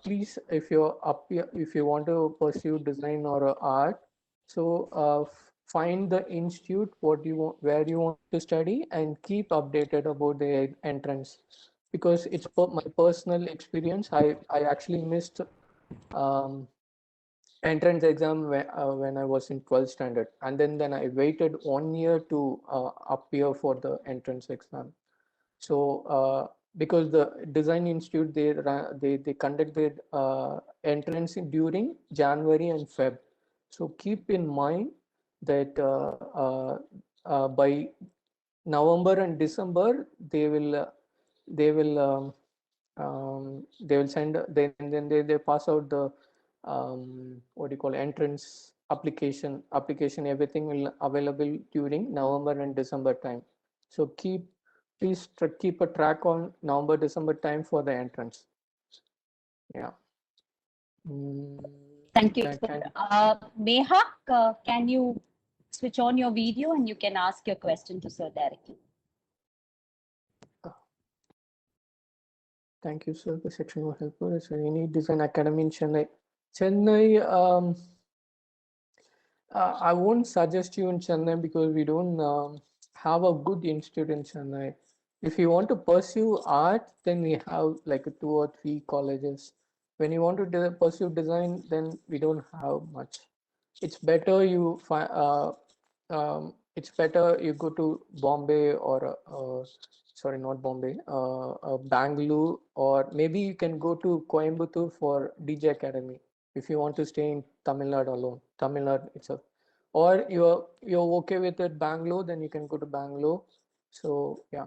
please, if you're up here, if you want to pursue design or art, so find the institute what you want, where you want to study, and keep updated about the entrance, because it's my personal experience. I actually missed um, entrance exam when I was in 12th standard, and then I waited 1 year to appear for the entrance exam. So because the design institute they conducted entrance during January and Feb. So keep in mind that by November and December they will send, then they pass out the what do you call entrance application, everything will available during November and December time. So please keep a track on November December time for the entrance. Yeah. Thank you, Can, sir. can, Mehak, can you switch on your video and you can ask your question to sir directly? Thank you, sir. The section was helpful. Is there any design academy in Chennai? Chennai, I won't suggest you in Chennai because we don't have a good institute in Chennai. If you want to pursue art, then we have like 2 or 3 colleges. When you want to pursue design, then we don't have much. It's better you it's better you go to Bombay or sorry, not Bombay, Bangalore, or maybe you can go to Coimbatore for DJ Academy if you want to stay in Tamil Nadu alone. Tamil Nadu itself, or you're okay with it Bangalore, then you can go to Bangalore. So yeah,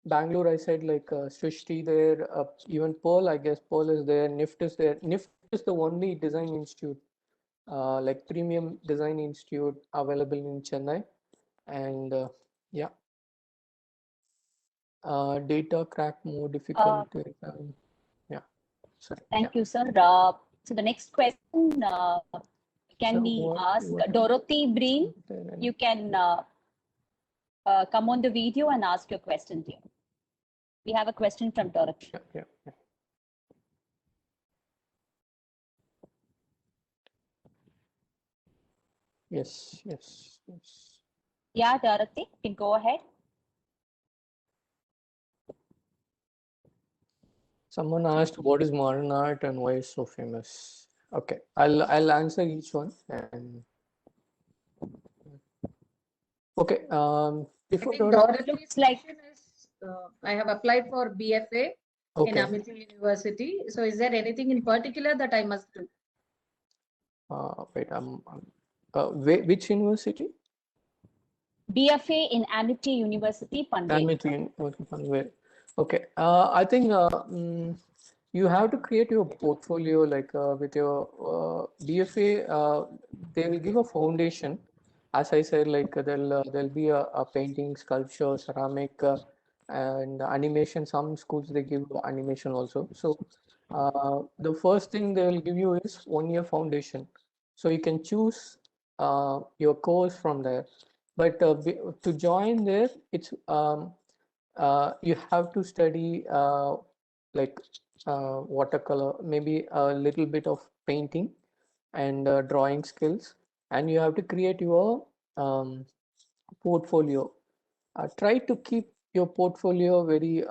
Bangalore I said like Srishti there, even Pearl, I guess Pearl is there, NIFT is there. NIFT is the only design institute, like premium design institute available in Chennai. And yeah, data crack more difficult to examine? Yeah, sorry. Thank you, sir. So the next question can So we what- ask what- Dorothy Breen? is there any- You can come on the video and ask your question here. We have a question from Dorothy. Yeah. Yes. Yeah, Dorothy, you can go ahead. Someone asked what is modern art and why it's so famous. Okay, I'll answer each one. And okay, I before think Dorothy, Dorothy's Looks like- question is, I have applied for BFA in okay, Amity University. So is there anything in particular that I must do? wait, which university? BFA in Amity University, Panvel. Amity University. Okay, I think you have to create your portfolio like with your BFA. They will give a foundation. As I said, like there'll be a painting, sculpture, ceramic, and animation. Some schools they give animation also. So the first thing they will give you is 1 year foundation. So you can choose your course from there. But to join there, it's you have to study like watercolor, maybe a little bit of painting and drawing skills, and you have to create your portfolio. Try to keep your portfolio very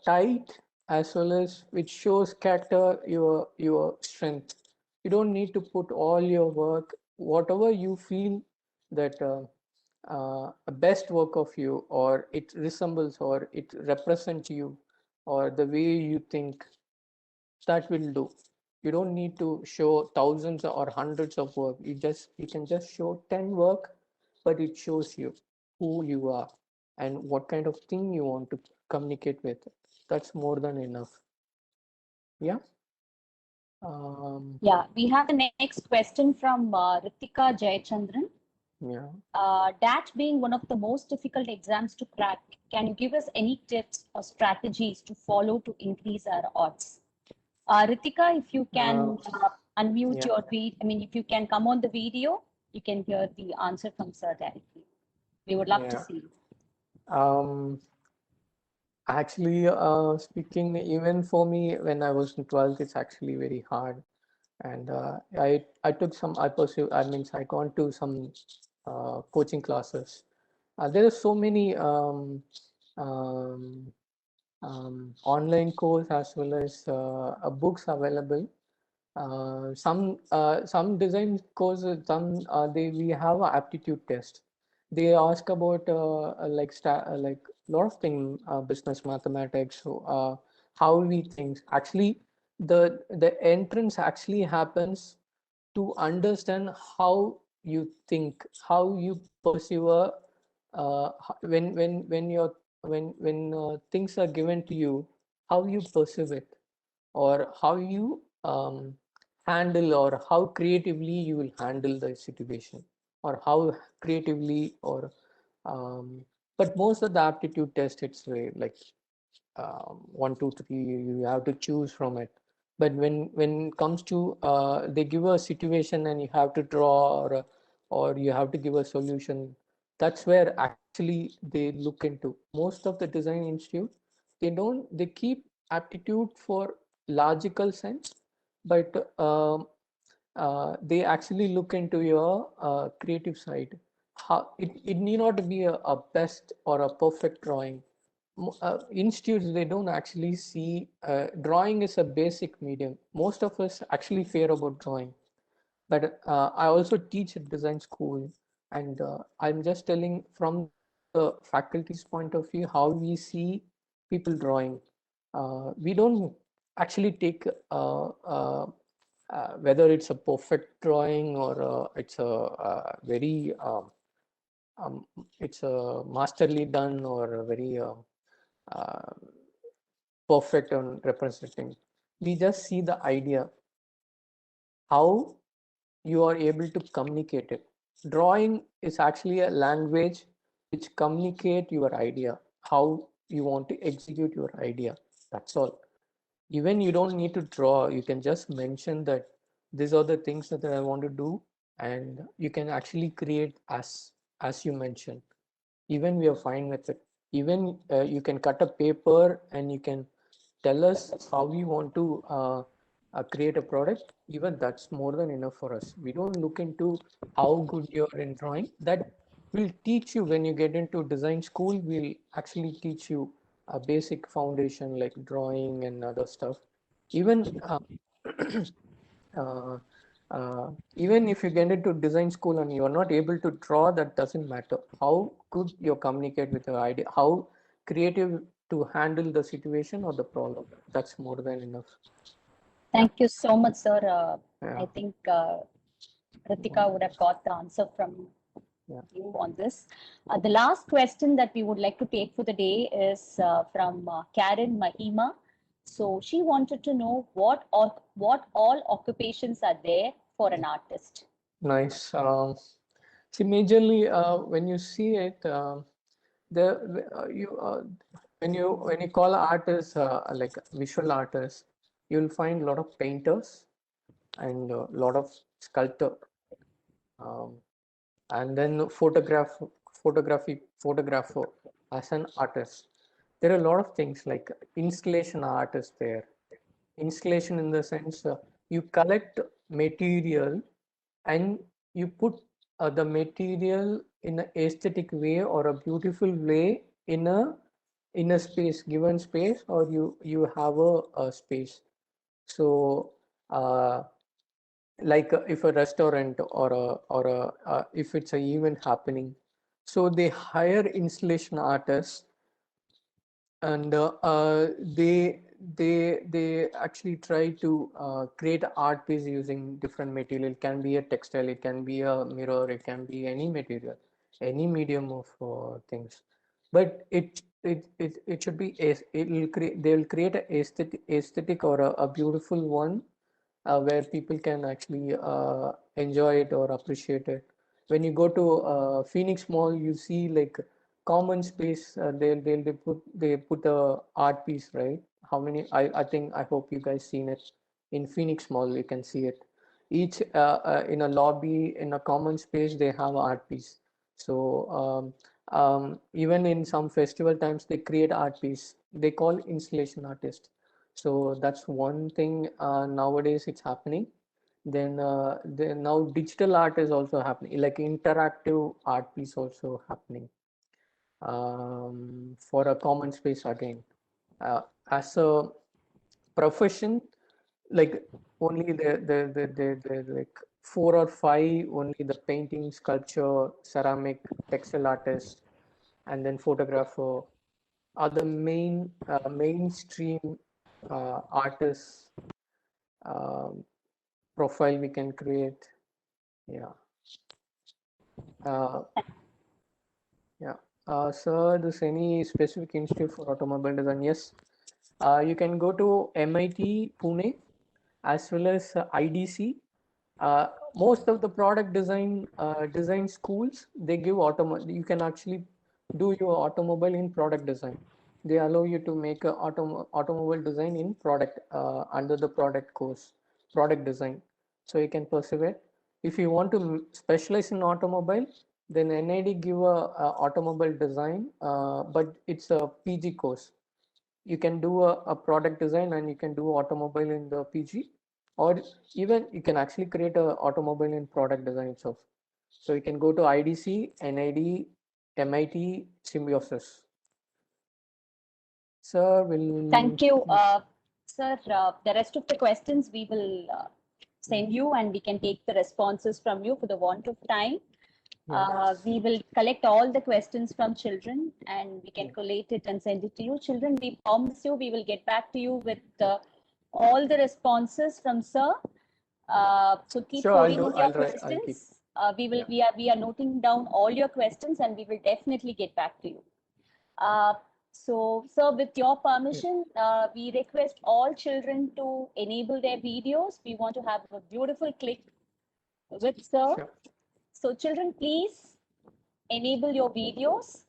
tight, as well as which shows character your strength. You don't need to put all your work, whatever you feel that a best work of you, or it resembles, or it represents you, or the way you think, that will do. You don't need to show thousands or hundreds of work. You can just show 10 work, but it shows you who you are and what kind of thing you want to communicate with. That's more than enough. Yeah. Yeah, we have the next question from Ritika Jayachandran. Yeah. DAT being one of the most difficult exams to crack, can you give us any tips or strategies to follow to increase our odds? Ritika, if you can unmute yeah. your video, I mean, if you can come on the video, you can hear the answer from Sir directly. We would love to Yeah. see. Actually, speaking, even for me, when I was in 12th, it's actually very hard. And I took some, I pursued, I mean, I gone to some coaching classes. There are so many um, online course as well as books available. Some design courses, some we have an aptitude test. They ask about like lot of things, business, mathematics, so, how we think. Actually, the entrance actually happens to understand how you think, how you perceive when things are given to you, how you perceive it, or how you handle, or how creatively you will handle the situation, or how creatively, or but most of the aptitude test, it's like 1 2 3, you have to choose from it. But when it comes to they give a situation and you have to draw, or you have to give a solution, that's where actually they look into. Most of the design institute, they keep aptitude for logical sense, but they actually look into your creative side. How it need not be a best or a perfect drawing. Institutes, they don't actually see drawing is a basic medium. Most of us actually fear about drawing, but I also teach at design school, and I'm just telling from the faculty's point of view how we see people drawing. We don't actually take whether it's a perfect drawing, or it's a very it's a masterly done, or a very uh, perfect on representing. We just see the idea, how you are able to communicate it. Drawing is actually a language which communicate your idea. how you want to execute your idea. That's all. Even you don't need to draw, you can just mention that these are the things that I want to do, and you can actually create as you mentioned. Even we are fine with it. Even you can cut a paper and you can tell us how you want to create a product. Even that's more than enough for us. We don't look into how good you're in drawing. That will teach you when you get into design school. We'll actually teach you a basic foundation like drawing and other stuff. Even uh, even if you get into design school and you're not able to draw, that doesn't matter. How good you communicate with your idea, how creative to handle the situation or the problem, that's more than enough. Thank you so much, sir. Yeah. I think Ritika would have got the answer from Yeah. you on this. The last question that we would like to take for the day is from Karen Mahima. So she wanted to know what all occupations are there for an artist. Nice. See, majorly when you see it, you when you call artists like visual artists, you'll find a lot of painters and a lot of sculptor, um, and then photographer as an artist. There are a lot of things like installation artist there. Installation in the sense you collect material and you put the material in an aesthetic way or a beautiful way in a space, given space, or you have a space. So like if a restaurant or if it's an event happening, so they hire installation artists, and they actually try to create art piece using different material. It can be a textile, it can be a mirror, it can be any material, any medium of things. But it should be it will create, they will create a aesthetic or a beautiful one where people can actually enjoy it or appreciate it. When you go to Phoenix Mall, you see like common space. They put a art piece, right? How many? I think I hope you guys seen it in Phoenix Mall. You can see it. Each in a lobby in a common space they have art piece. So even in some festival times they create art piece. They call installation artist. So that's one thing nowadays it's happening. Then now digital art is also happening, like interactive art piece also happening for a common space again. As a profession, like only the like 4 or 5, only the painting, sculpture, ceramic, textile artist, and then photographer are the mainstream artists profile we can create. Yeah. Uh, yeah. Sir, this any specific institute for automobile design? Yes. You can go to MIT Pune as well as IDC. Most of the product design schools, they give you can actually do your automobile in product design. They allow you to make a automobile design in product under the product course, product design. So you can pursue it. If you want to specialize in automobile, then NID give a automobile design, but it's a PG course. You can do a product design and you can do automobile in the PG, or even you can actually create a automobile in product design itself. So you can go to IDC, NID, MIT, Symbiosis. Sir, will Thank you, sir. The rest of the questions we will send you, and we can take the responses from you for the want of time. We will collect all the questions from children and we can collate it and send it to you. Children, we promise you we will get back to you with all the responses from sir. So keep Sure, I'll pouring in do. your I'll keep. questions. We are noting down all your questions and we will definitely get back to you. So, sir, with your permission, we request all children to enable their videos. We want to have a beautiful clip with sir. Sure. So children, please enable your videos.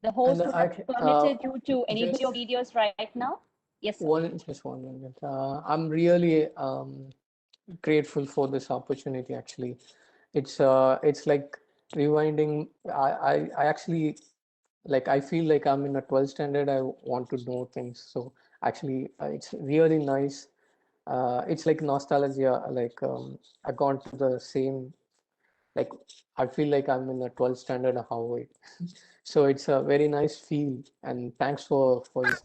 The host And would have permitted you to enable your videos right now. Yes, sir. just 1 minute. I'm really grateful for this opportunity. Actually, it's like rewinding. I actually like I feel like I'm in a 12th standard. I want to know things. So actually, it's really nice. It's like nostalgia. Like I gone to the same. Like I feel like I'm in a 12th standard of Hawaii. So it's a very nice feel. And thanks for this.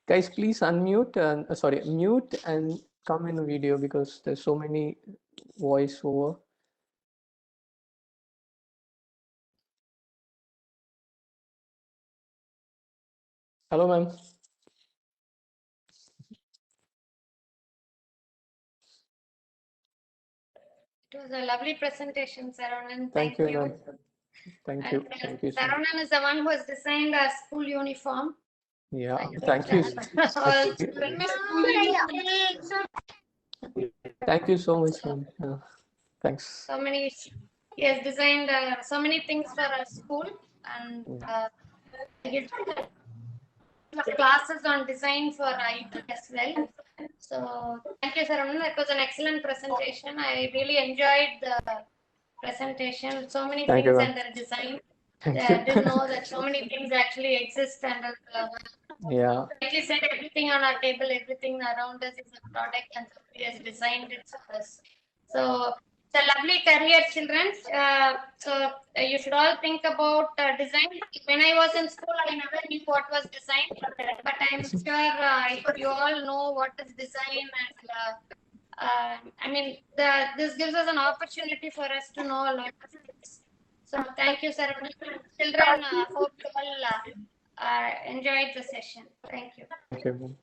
Guys, please unmute and sorry, mute and come in a video because there's so many voice over. Hello, ma'am. It was a lovely presentation, Saravanan. Thank you, ma'am. Thank you. And Thank you so much. Saravanan is the one who has designed our school uniform. Yeah, thank you. All students' school uniform. Thank you so much, ma'am. Thanks. So many, he has designed so many things for our school, and he did classes on design for IT as well. So thank you, Saravanan. That was an excellent presentation. I really enjoyed the presentation. So many Thank you, things ma'am. under design. Thank I you. didn't know that so many things actually exist under the. Yeah. Like you said, everything on our table, everything around us is a product, and somebody has designed it for us. So it's a lovely career, children. You should all think about design. When I was in school, I never knew what was design, but I'm sure you all know what is design, and I mean, this gives us an opportunity for us to know a lot of things. So thank you, sir. Children, hope you all enjoyed the session. Thank you. Thank you, ma'am.